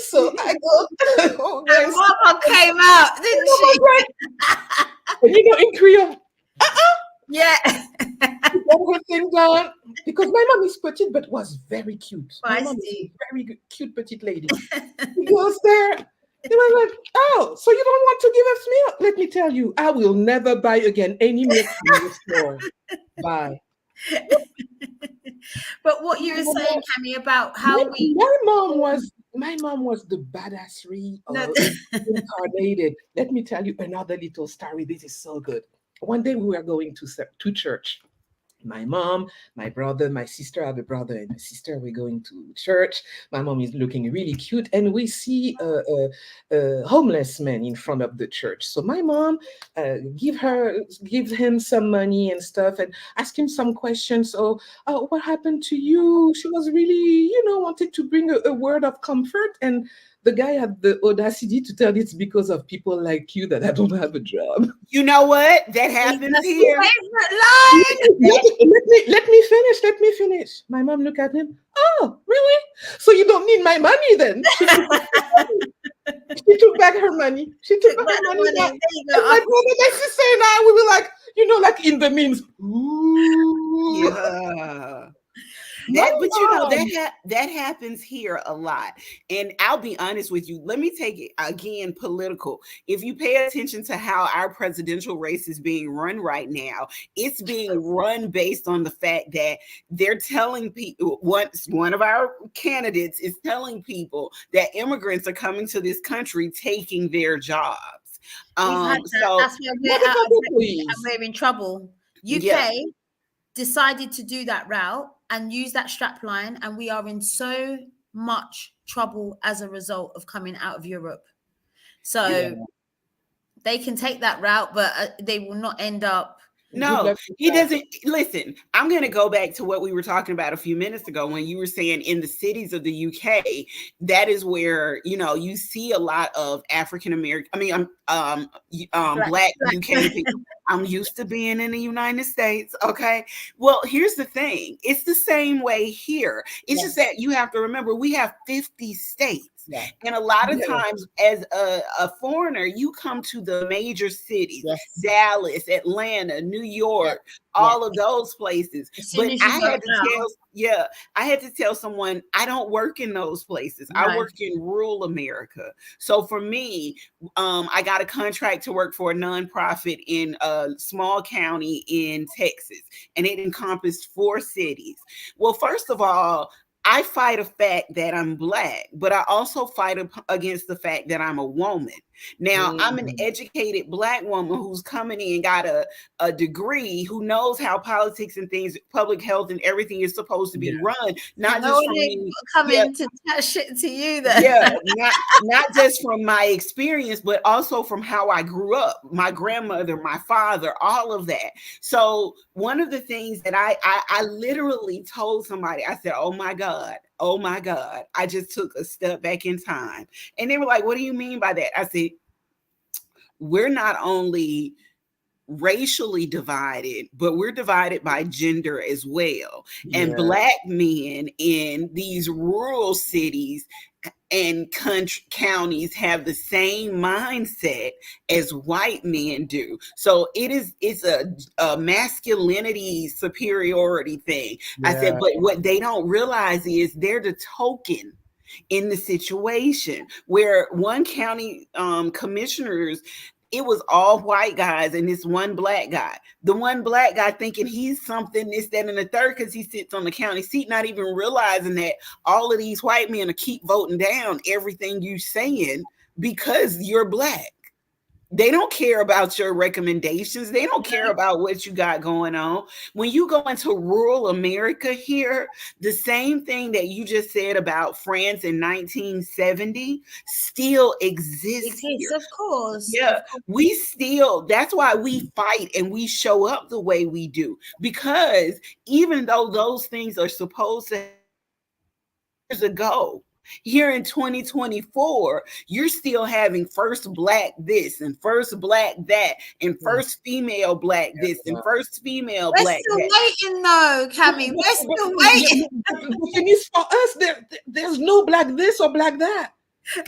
B: So I go,
C: And Mama came out, didn't she?
B: and in Creole,
C: Yeah.
B: she got her thing done because my mom is petite but was very cute. My mom is a
C: Feisty.
B: very cute petite lady. She goes there. They were like, oh, so you don't want to give us milk? Let me tell you, I will never buy again any milk from the store. Bye.
C: But what you were saying, Cammy, about how we
B: My mom was the badassery
C: no,
B: incarnated. Let me tell you another little story. This is so good. One day we were going to church. My mom, my brother, my sister, I have a brother and a sister. We're going to church. My mom is looking really cute, and we see a homeless man in front of the church. So my mom give him some money and stuff, and ask him some questions. So, what happened to you? She was really, wanted to bring a word of comfort, and the guy had the audacity to tell it's because of people like you that I don't have a job.
A: You know what? That happens
C: that's
A: here.
C: my favorite line.
B: Let me finish. Let me finish. My mom looked at him. Oh, really? So you don't need my money then? She took back her money. She took back her money.
C: There
B: And
C: you
B: my
C: go.
B: brother, my sister, and I, we were like, like in the memes. Ooh.
A: Yeah.
B: My
A: But
B: mom.
A: that happens here a lot. And I'll be honest with you. Let me take it again political. If you pay attention to how our presidential race is being run right now, it's being run based on the fact that they're telling people, one of our candidates is telling people that immigrants are coming to this country taking their jobs.
C: We've had that.
A: So
C: That's where we're
B: Motherfucker,
C: out of
B: please.
C: and we're in trouble.
A: yeah.
C: UK decided to do that route and use that strap line, and we are in so much trouble as a result of coming out of Europe. So
B: Yeah.
C: they can take that route, but they will not end up.
B: Good
A: No,
B: luck with
A: he
B: that.
A: doesn't. Listen, I'm going to go back to what we were talking about a few minutes ago when you were saying in the cities of the UK, that is where, you see a lot of African American, Black UK people. I'm used to being in the United States. Okay. Well, here's the thing. It's the same way here. It's just that you have to remember we have 50 states.
C: Yeah.
A: And a lot of
B: Yeah.
A: times as a foreigner, you come to the major cities,
C: Yes.
A: Dallas, Atlanta, New York, all of those places.
C: As soon
A: But
C: as you
A: I
C: go
A: had to tell someone I don't work in those places.
C: No.
A: I work in rural America. So for me, I got a contract to work for a nonprofit in a small county in Texas, and it encompassed 4 cities. Well, first of all, I fight a fact that I'm Black, but I also fight against the fact that I'm a woman. Now, I'm an educated Black woman who's coming in, got a degree, who knows how politics and things, public health and everything is supposed to be run, not just from me.
C: Coming to touch shit to you then.
A: Yeah, not just from my experience, but also from how I grew up, my grandmother, my father, all of that. So one of the things that I literally told somebody, I said, oh my God, I just took a step back in time. And they were like, what do you mean by that? I said, we're not only racially divided, but we're divided by gender as well. And Black men in these rural cities and counties have the same mindset as white men do. So it's a masculinity superiority thing. I said, but what they don't realize is they're the token in the situation where one county commissioners it was all white guys and this one black guy. The one black guy thinking he's something, this, that, and the third, because he sits on the county seat, not even realizing that all of these white men will keep voting down everything you saying because you're black. They don't care about your recommendations. They don't care about what you got going on. When you go into rural America here, the same thing that you just said about France in 1970 still exists here.
C: Of course.
A: Yeah, we still, that's why we fight and we show up the way we do. Because even though those things are supposed to years ago, here in 2024, you're still having first black this and first black that and first female black this and first female
C: We're
A: black
C: still
A: that.
C: waiting though, Cammy. We're still waiting.
B: The thing is, for us, there's no black this or black that.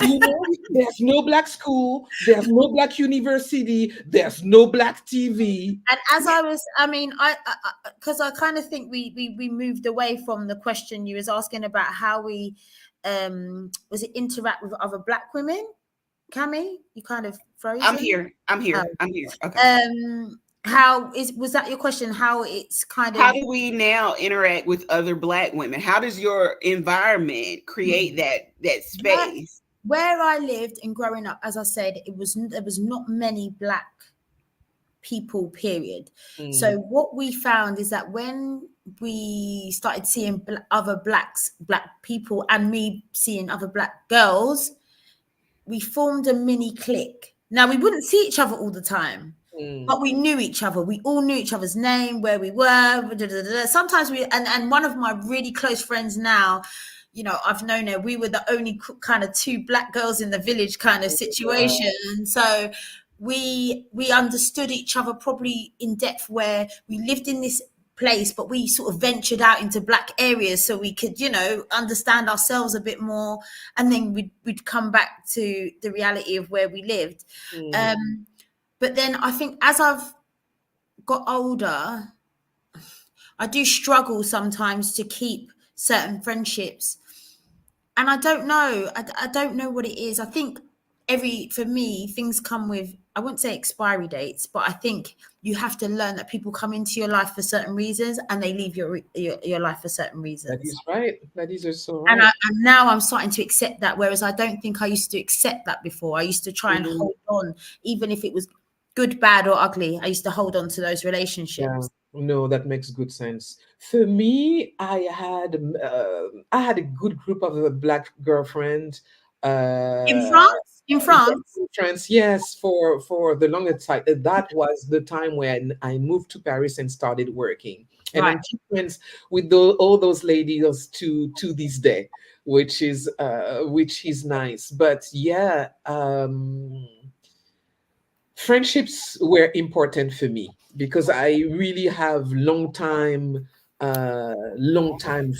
B: You know, there's no black school, there's no black university, there's no black TV.
C: And as I was, I mean, because I kind of think we moved away from the question you was asking about how we was it interact with other black women. Cammy, you kind of frozen.
A: I'm here.
C: Okay. Was that your question? How it's kind of,
A: how do we now interact with other black women? How does your environment create that space?
C: Where I lived and growing up, as I said, there was not many black people, period. So what we found is that when we started seeing other black people and me seeing other black girls, we formed a mini clique. Now, we wouldn't see each other all the time, but we knew each other. We all knew each other's name, where we were. Sometimes and one of my really close friends now, you know, I've known her. We were the only kind of two black girls in the village kind of situation. So we understood each other probably in depth, where we lived in this place, but we sort of ventured out into black areas so we could, you know, understand ourselves a bit more. And then we'd come back to the reality of where we lived. But then I think as I've got older, I do struggle sometimes to keep certain friendships. And I don't know. I don't know what it is. I think for me, things come with, I wouldn't say expiry dates, but I think you have to learn that people come into your life for certain reasons and they leave your life for certain reasons.
B: That is right. That is so right.
C: And now I'm starting to accept that, whereas I don't think I used to accept that before. I used to try and hold on, even if it was good, bad, or ugly. I used to hold on to those relationships.
B: Yeah. No, that makes good sense. For me, I had a good group of a black girlfriend.
C: In France,
B: yes, for the longer time. That was the time when I moved to Paris and started working. And I'm still friends with all those ladies to this day, which is nice. But yeah, friendships were important for me because I really have long time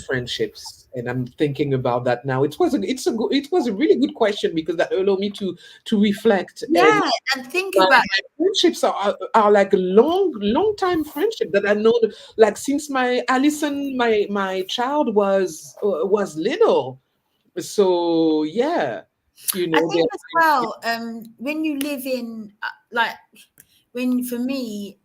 B: friendships, and I'm thinking about that now. It was a really good question because that allowed me to reflect.
C: And think about
B: my friendships are like a long time friendship that I know, like since my child was little. So yeah. You know,
C: I think as well, when you live in, for me,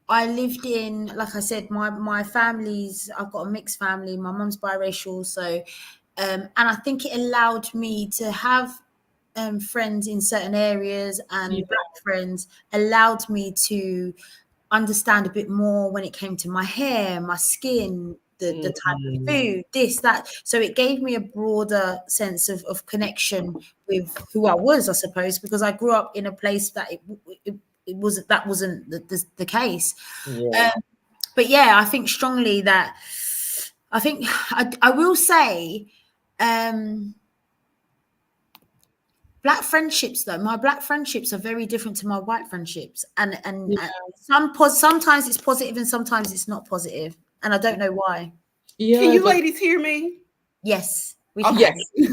C: I lived in, like I said, my family's, I've got a mixed family. My mum's biracial. So, and I think it allowed me to have friends in certain areas, and black friends allowed me to understand a bit more when it came to my hair, my skin, the type of food, this, that. So it gave me a broader sense of connection with who I was, I suppose, because I grew up in a place that wasn't the case. But yeah, I think strongly that I will say black friendships, though, my black friendships are very different to my white friendships, and sometimes it's positive and sometimes it's not positive, and I don't know why.
A: Can you ladies hear me?
C: Yes,
B: we can. Yes. We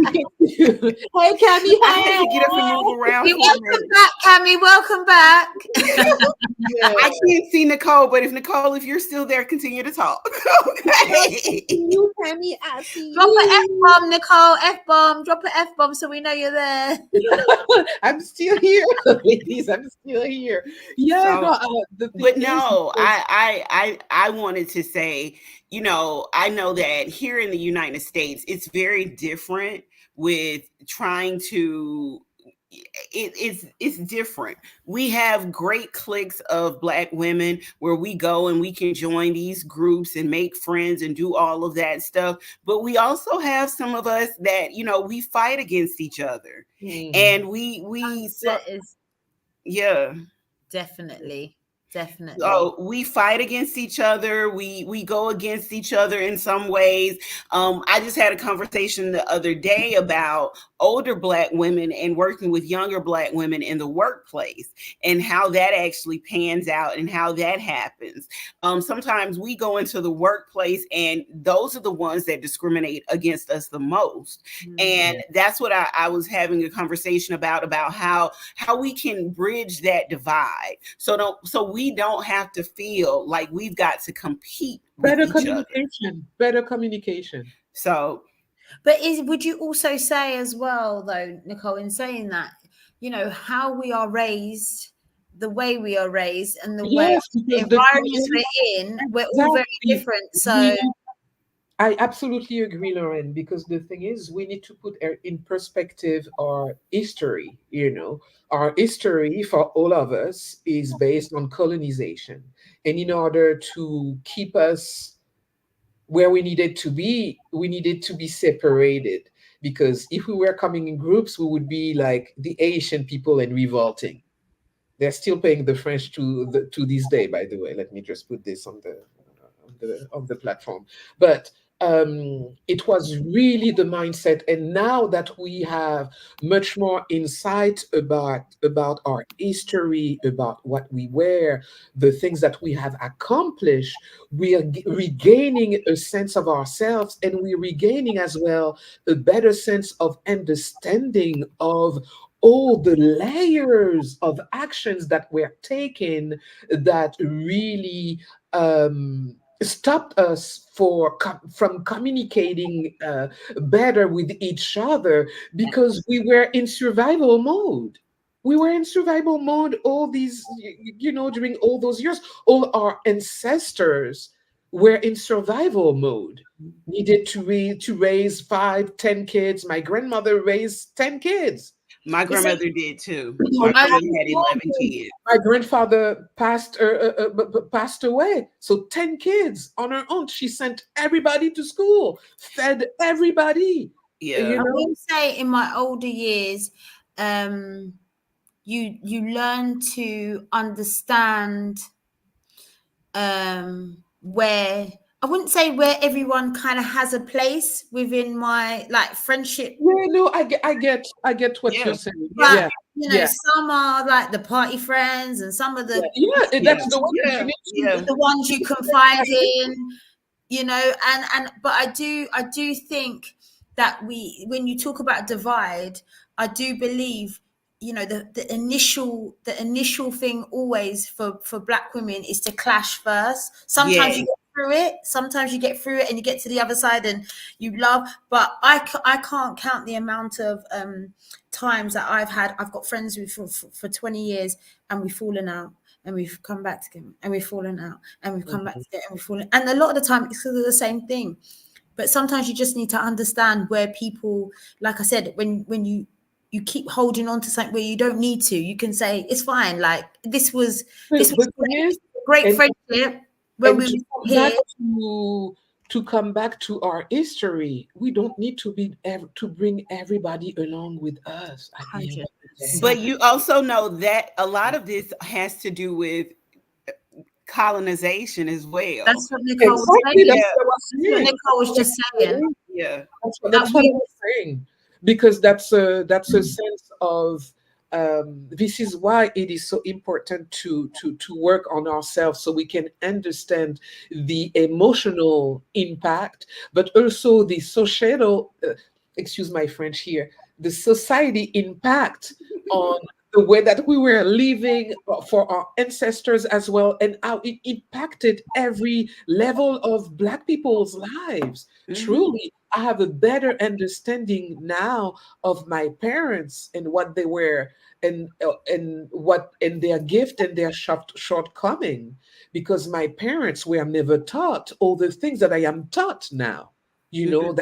B: can Hey, Cammy,
A: I had to get up and move
B: hi.
A: around
C: Hey,
A: for a
C: welcome
A: minute.
C: back, Cammy. Welcome back.
B: Yeah.
A: I can't see Nicole, but if Nicole, if you're still there, continue to talk.
B: I
A: Okay.
B: see you, Cammy. I see
C: Drop a F
B: you.
C: bomb, Nicole. F bomb. Drop a F bomb so we know you're there.
B: I'm still here, ladies. I'm still here. Yeah, no.
A: So,
B: The thing
A: but
B: is,
A: no,
B: because
A: I wanted to say, I know that here in the United States, it's very different with trying to it's different. We have great cliques of black women where we go and we can join these groups and make friends and do all of that stuff, but we also have some of us that we fight against each other,
B: Mhm.
A: and we so
C: That is
A: yeah.
C: definitely, definitely.
A: So we fight against each other. We go against each other in some ways. I just had a conversation the other day about older black women and working with younger black women in the workplace and how that actually pans out and how that happens. Sometimes we go into the workplace and those are the ones that discriminate against us the most.
C: Mhm.
A: And that's what I was having a conversation about how we can bridge that divide so we don't have to feel like we've got to compete with
B: Better
A: each other.
B: communication. Better communication.
A: So
C: But would you also say as well, though, Nicole, in saying that, how we are raised, the way we are raised, and the way
B: Yes,
C: the
B: because the thing
C: environments
B: is,
C: we're in, we're all very
B: exactly,
C: different. So,
B: we I absolutely agree, Lauren, because the thing is, we need to put in perspective our history. Our history for all of us is based on colonization. And in order to keep us where we needed to be separated. Because if we were coming in groups, we would be like the Asian people and revolting. They're still paying the French to this day, by the way. Let me just put this on the platform. But it was really the mindset. And now that we have much more insight about our history, about what we were, the things that we have accomplished, we are regaining a sense of ourselves, and we're regaining as well a better sense of understanding of all the layers of actions that were taken that really stopped us from communicating better with each other, because we were in survival mode. We were in survival mode all these, during all those years. All our ancestors were in survival mode, needed to raise 5, 10 kids. My grandmother raised 10 kids.
A: my
C: it's a,
A: grandmother did too. My
B: On
C: I,
A: grandmother
B: every
A: had 11
B: morning,
A: kids.
B: my grandfather passed away. So 10 kids on her own. She sent everybody to school, fed everybody.
A: Yeah.
B: You
C: I
B: know,
C: will say in my older years, um, you learn to understand where I wouldn't say where everyone kind of has a place within my like friendship,
B: yeah, no, I get what you're
A: Yeah.
B: saying.
A: Yeah.
C: but
B: Yeah, yeah,
C: some are like the party friends, and some of the
B: yeah.
A: Yeah.
B: That's the one that you
A: Yeah.
B: need
A: Yeah.
C: the ones you confide in, and but I do think that when you talk about divide, I do believe the initial thing always for black women is to clash first. Sometimes you
A: Yes.
C: get through it, and you get to the other side and you love, but I can't count the amount of times that I've got friends with for 20 years, and we've fallen out and we've come back together and we've fallen out and we've come back
B: Mhm.
C: together and we've fallen, and a lot of the time it's because of the same thing. But sometimes you just need to understand where people, like I said, when you keep holding on to something where you don't need to, you can say it's fine, like this was
B: The thing is,
C: great
B: and
C: friendship when
B: and
C: we
B: to
C: were
B: come back
C: here.
B: to our history, we don't need to bring everybody along with us at the end of the day.
A: But
C: 100%.
A: you also know that a lot of this has to do with colonization as well.
C: That's what Nicole was
B: Exactly,
C: saying.
B: that's
A: Yeah.
B: what I was
C: That's what
B: saying.
C: Nicole was just saying.
A: Yeah.
C: That
B: That's what I
C: we
B: was saying, because that's a sense of this is why it is so important to work on ourselves, so we can understand the emotional impact, but also the societal. excuse my French here, the society impact on the way that we were living for our ancestors as well, and how it impacted every level of Black people's lives.
A: Mhm.
B: Truly, I have a better understanding now of my parents and what they were, and what and their gift and their shortcoming, because my parents were never taught all the things that I am taught now.
A: Mhm.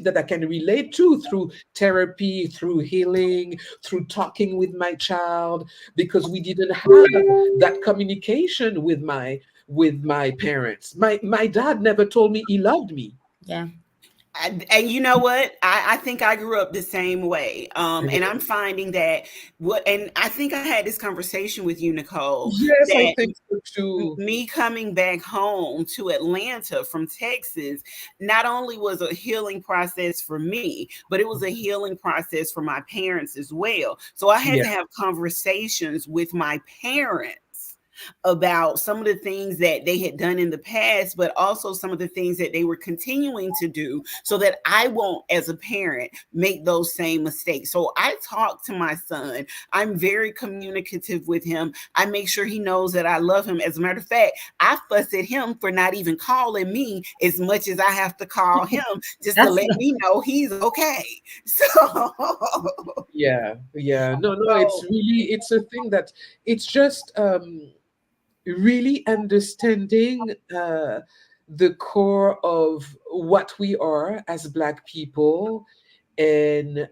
B: That I can relate to through therapy, through healing, through talking with my child, because we didn't have that communication with my parents. My dad never told me he loved me.
C: Yeah.
A: And you know what? I think I grew up the same way. And I'm finding that and I think I had this conversation with you, Nicole,
B: Yes, I
A: that
B: think so too.
A: me coming back home to Atlanta from Texas not only was a healing process for me, but it was a healing process for my parents as well. So I had
B: Yeah,
A: to have conversations with my parents about some of the things that they had done in the past, but also some of the things that they were continuing to do so that I won't, as a parent, make those same mistakes. So I talk to my son. I'm very communicative with him. I make sure he knows that I love him. As a matter of fact, I fuss at him for not even calling me as much as I have to call him just to
C: That's
A: let me know he's okay. So,
B: yeah, yeah. No, no,
A: so
B: it's a thing that it's just really understanding the core of what we are as Black people, and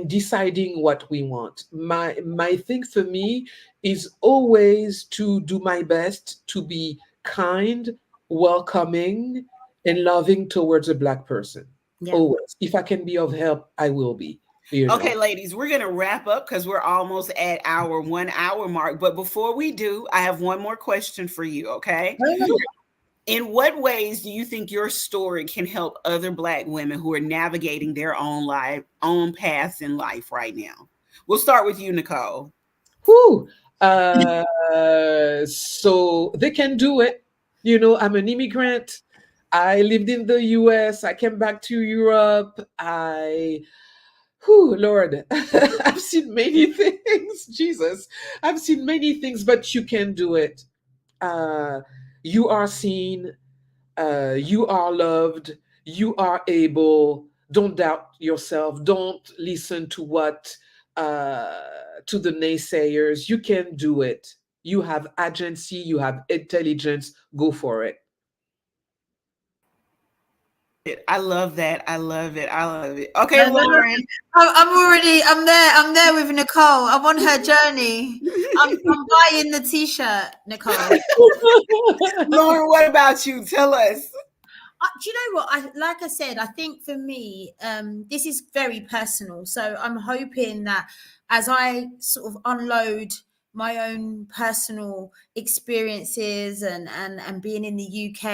B: deciding what we want. My thing for me is always to do my best to be kind, welcoming, and loving towards a Black person.
C: yeah.
B: Always. If I can be of help, I will be, you
A: okay,
B: know.
A: ladies, we're going to wrap up because we're almost at our 1 hour mark. But before we do, I have one more question for you, okay? In what ways do you think your story can help other Black women who are navigating their own paths in life right now? We'll start with you, Nicole.
B: Whew. So they can do it. I'm an immigrant. I lived in the US. I came back to Europe. Lord, I've seen many things. Jesus, I've seen many things, but you can do it. Uh, you are seen. You are loved. You are able. Don't doubt yourself. Don't listen to uh, to the naysayers. You can do it. You have agency. You have intelligence. Go for it.
A: I love that. I love it. I love it. Okay,
C: No, no,
A: Lauren.
C: I'm there with Nicole. I'm on her journey. I'm buying the t-shirt, Nicole.
A: Lauren, what about you? Tell us.
C: Do you know what? Like I said, I think for me, this is very personal. So I'm hoping that as I sort of unload my own personal experiences and being in the UK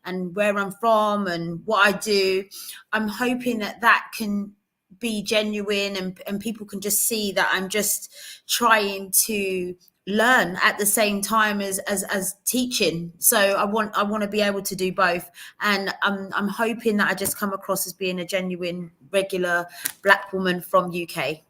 C: and where I'm from and what I do, I'm hoping that that can be genuine and people can just see that I'm just trying to learn at the same time as teaching. So I want to be able to do both, and I'm hoping that I just come across as being a genuine regular Black woman from UK.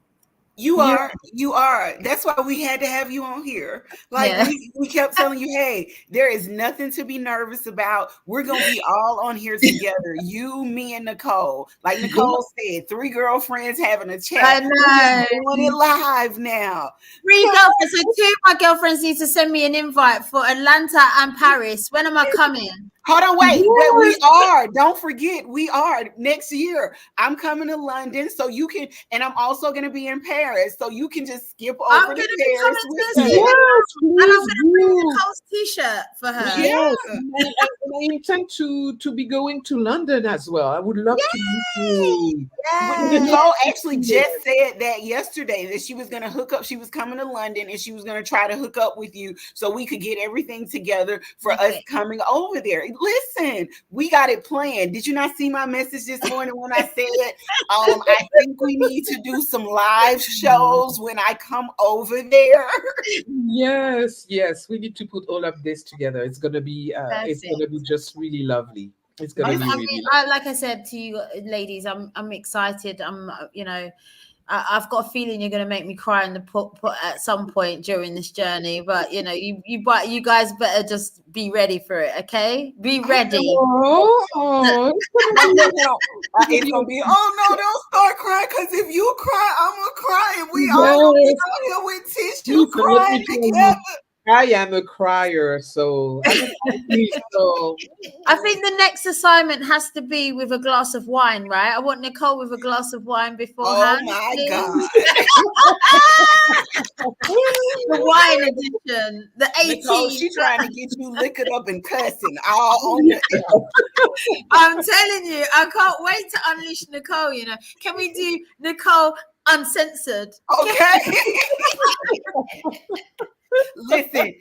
A: You
B: Yeah.
A: are, you are. That's why we had to have you on here. Like
C: Yeah.
A: we kept telling you, hey, there is nothing to be nervous about. We're gonna be all on here together. You, me, and Nicole. Like Nicole said, three girlfriends having a chat.
C: I
A: We're just
C: know.
A: doing it live now.
C: Three girlfriends. So two of my girlfriends need to send me an invite for Atlanta and Paris. When am I coming?
A: Hold on, wait, we
B: Yes.
A: are. Don't forget, we are next year. I'm coming to London, so you can, and I'm also going to be in Paris, so you can just skip
C: I'm
A: over
C: going
A: to
C: to be
A: Paris
C: coming to
A: with
C: see
A: us.
C: you,
B: Yes,
C: and I'm
B: please
C: going to bring
B: do.
C: Nicole's t-shirt for her.
B: Yes,
A: Yeah.
B: and I intend to be going to London as well. I would love to meet
C: Yay!
B: you.
C: Yes.
A: Nicole actually just said that yesterday that she was going to hook up. She was coming to London and she was going to try to hook up with you so we could get everything together for us
C: Okay.
A: coming over there. Listen, we got it planned. Did you not see my message this morning when I said, I think we need to do some live shows when I come over there?
B: Yes, yes, we need to put all of this together. It's gonna be
C: Perfect.
B: just really lovely. It's gonna be really
C: like I said to you ladies, I'm excited. I've got a feeling you're going to make me cry in the put at some point during this journey. But you guys better just be ready for it. Okay, be ready.
B: Oh,
A: It's gonna be, oh no, don't start crying, because if you cry, I'm gonna cry, and we all gonna be out here with tissue crying together.
B: I am a crier, so
C: I think the next assignment has to be with a glass of wine, right? I want Nicole with a glass of wine beforehand.
A: Oh my God.
C: The wine edition, the 18.
A: Nicole, she trying to get you liquored up and cussing all on the
C: I'm telling you, I can't wait to unleash Nicole. Can we do Nicole uncensored?
A: Okay. Listen,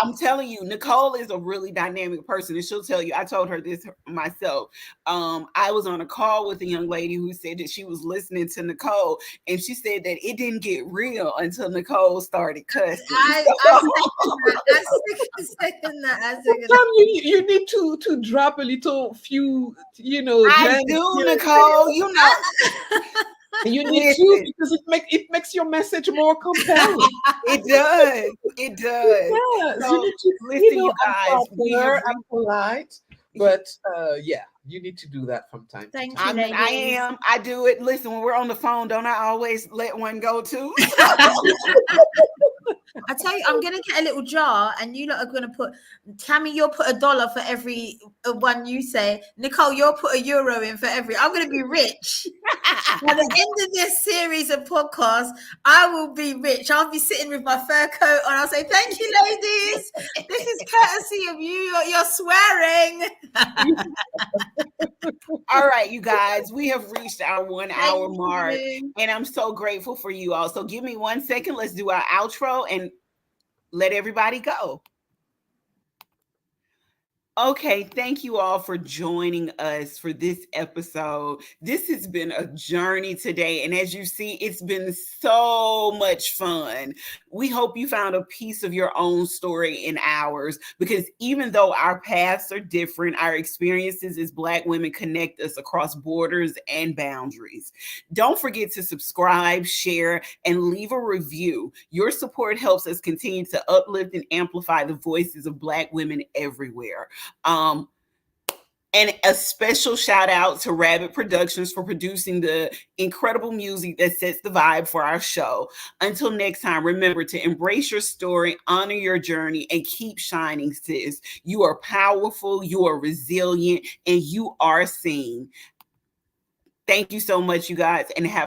A: I'm telling you, Nicole is a really dynamic person, and she'll tell you. I told her this myself. I was on a call with a young lady who said that she was listening to Nicole, and she said that it didn't get real until Nicole started cussing.
C: I second that.
B: You need to drop a little few,
A: I do, Nicole.
B: You need to, because it makes your message more compelling.
A: It does. It does.
B: Yes.
A: So,
B: you need to
A: listen, you guys.
B: I'm polite, but yeah, you need to do that from time to time.
C: Thank you, ladies.
A: I do it. Listen, when we're on the phone, don't I always let one go too?
C: I tell you, I'm gonna get a little jar, and you lot are gonna put. Tammy, you'll put $1 for every one you say. Nicole, you'll put €1 in for every. I'm gonna be rich. By the end of this series of podcasts, I will be rich. I'll be sitting with my fur coat on. I'll say, "Thank you, ladies. This is courtesy of you. You're swearing."
A: All right, you guys, we have reached our 1 hour mark, and I'm so grateful for you all. So give me 1 second. Let's do our outro and let everybody go. Okay, thank you all for joining us for this episode. This has been a journey today, and as you see, it's been so much fun. We hope you found a piece of your own story in ours, because even though our paths are different, our experiences as Black women connect us across borders and boundaries. Don't forget to subscribe, share, and leave a review. Your support helps us continue to uplift and amplify the voices of Black women everywhere. And a special shout out to Rabbit Productions for producing the incredible music that sets the vibe for our show. Until next time, remember to embrace your story, honor your journey, and keep shining, sis. You are powerful, you are resilient, and you are seen. Thank you so much, you guys, and have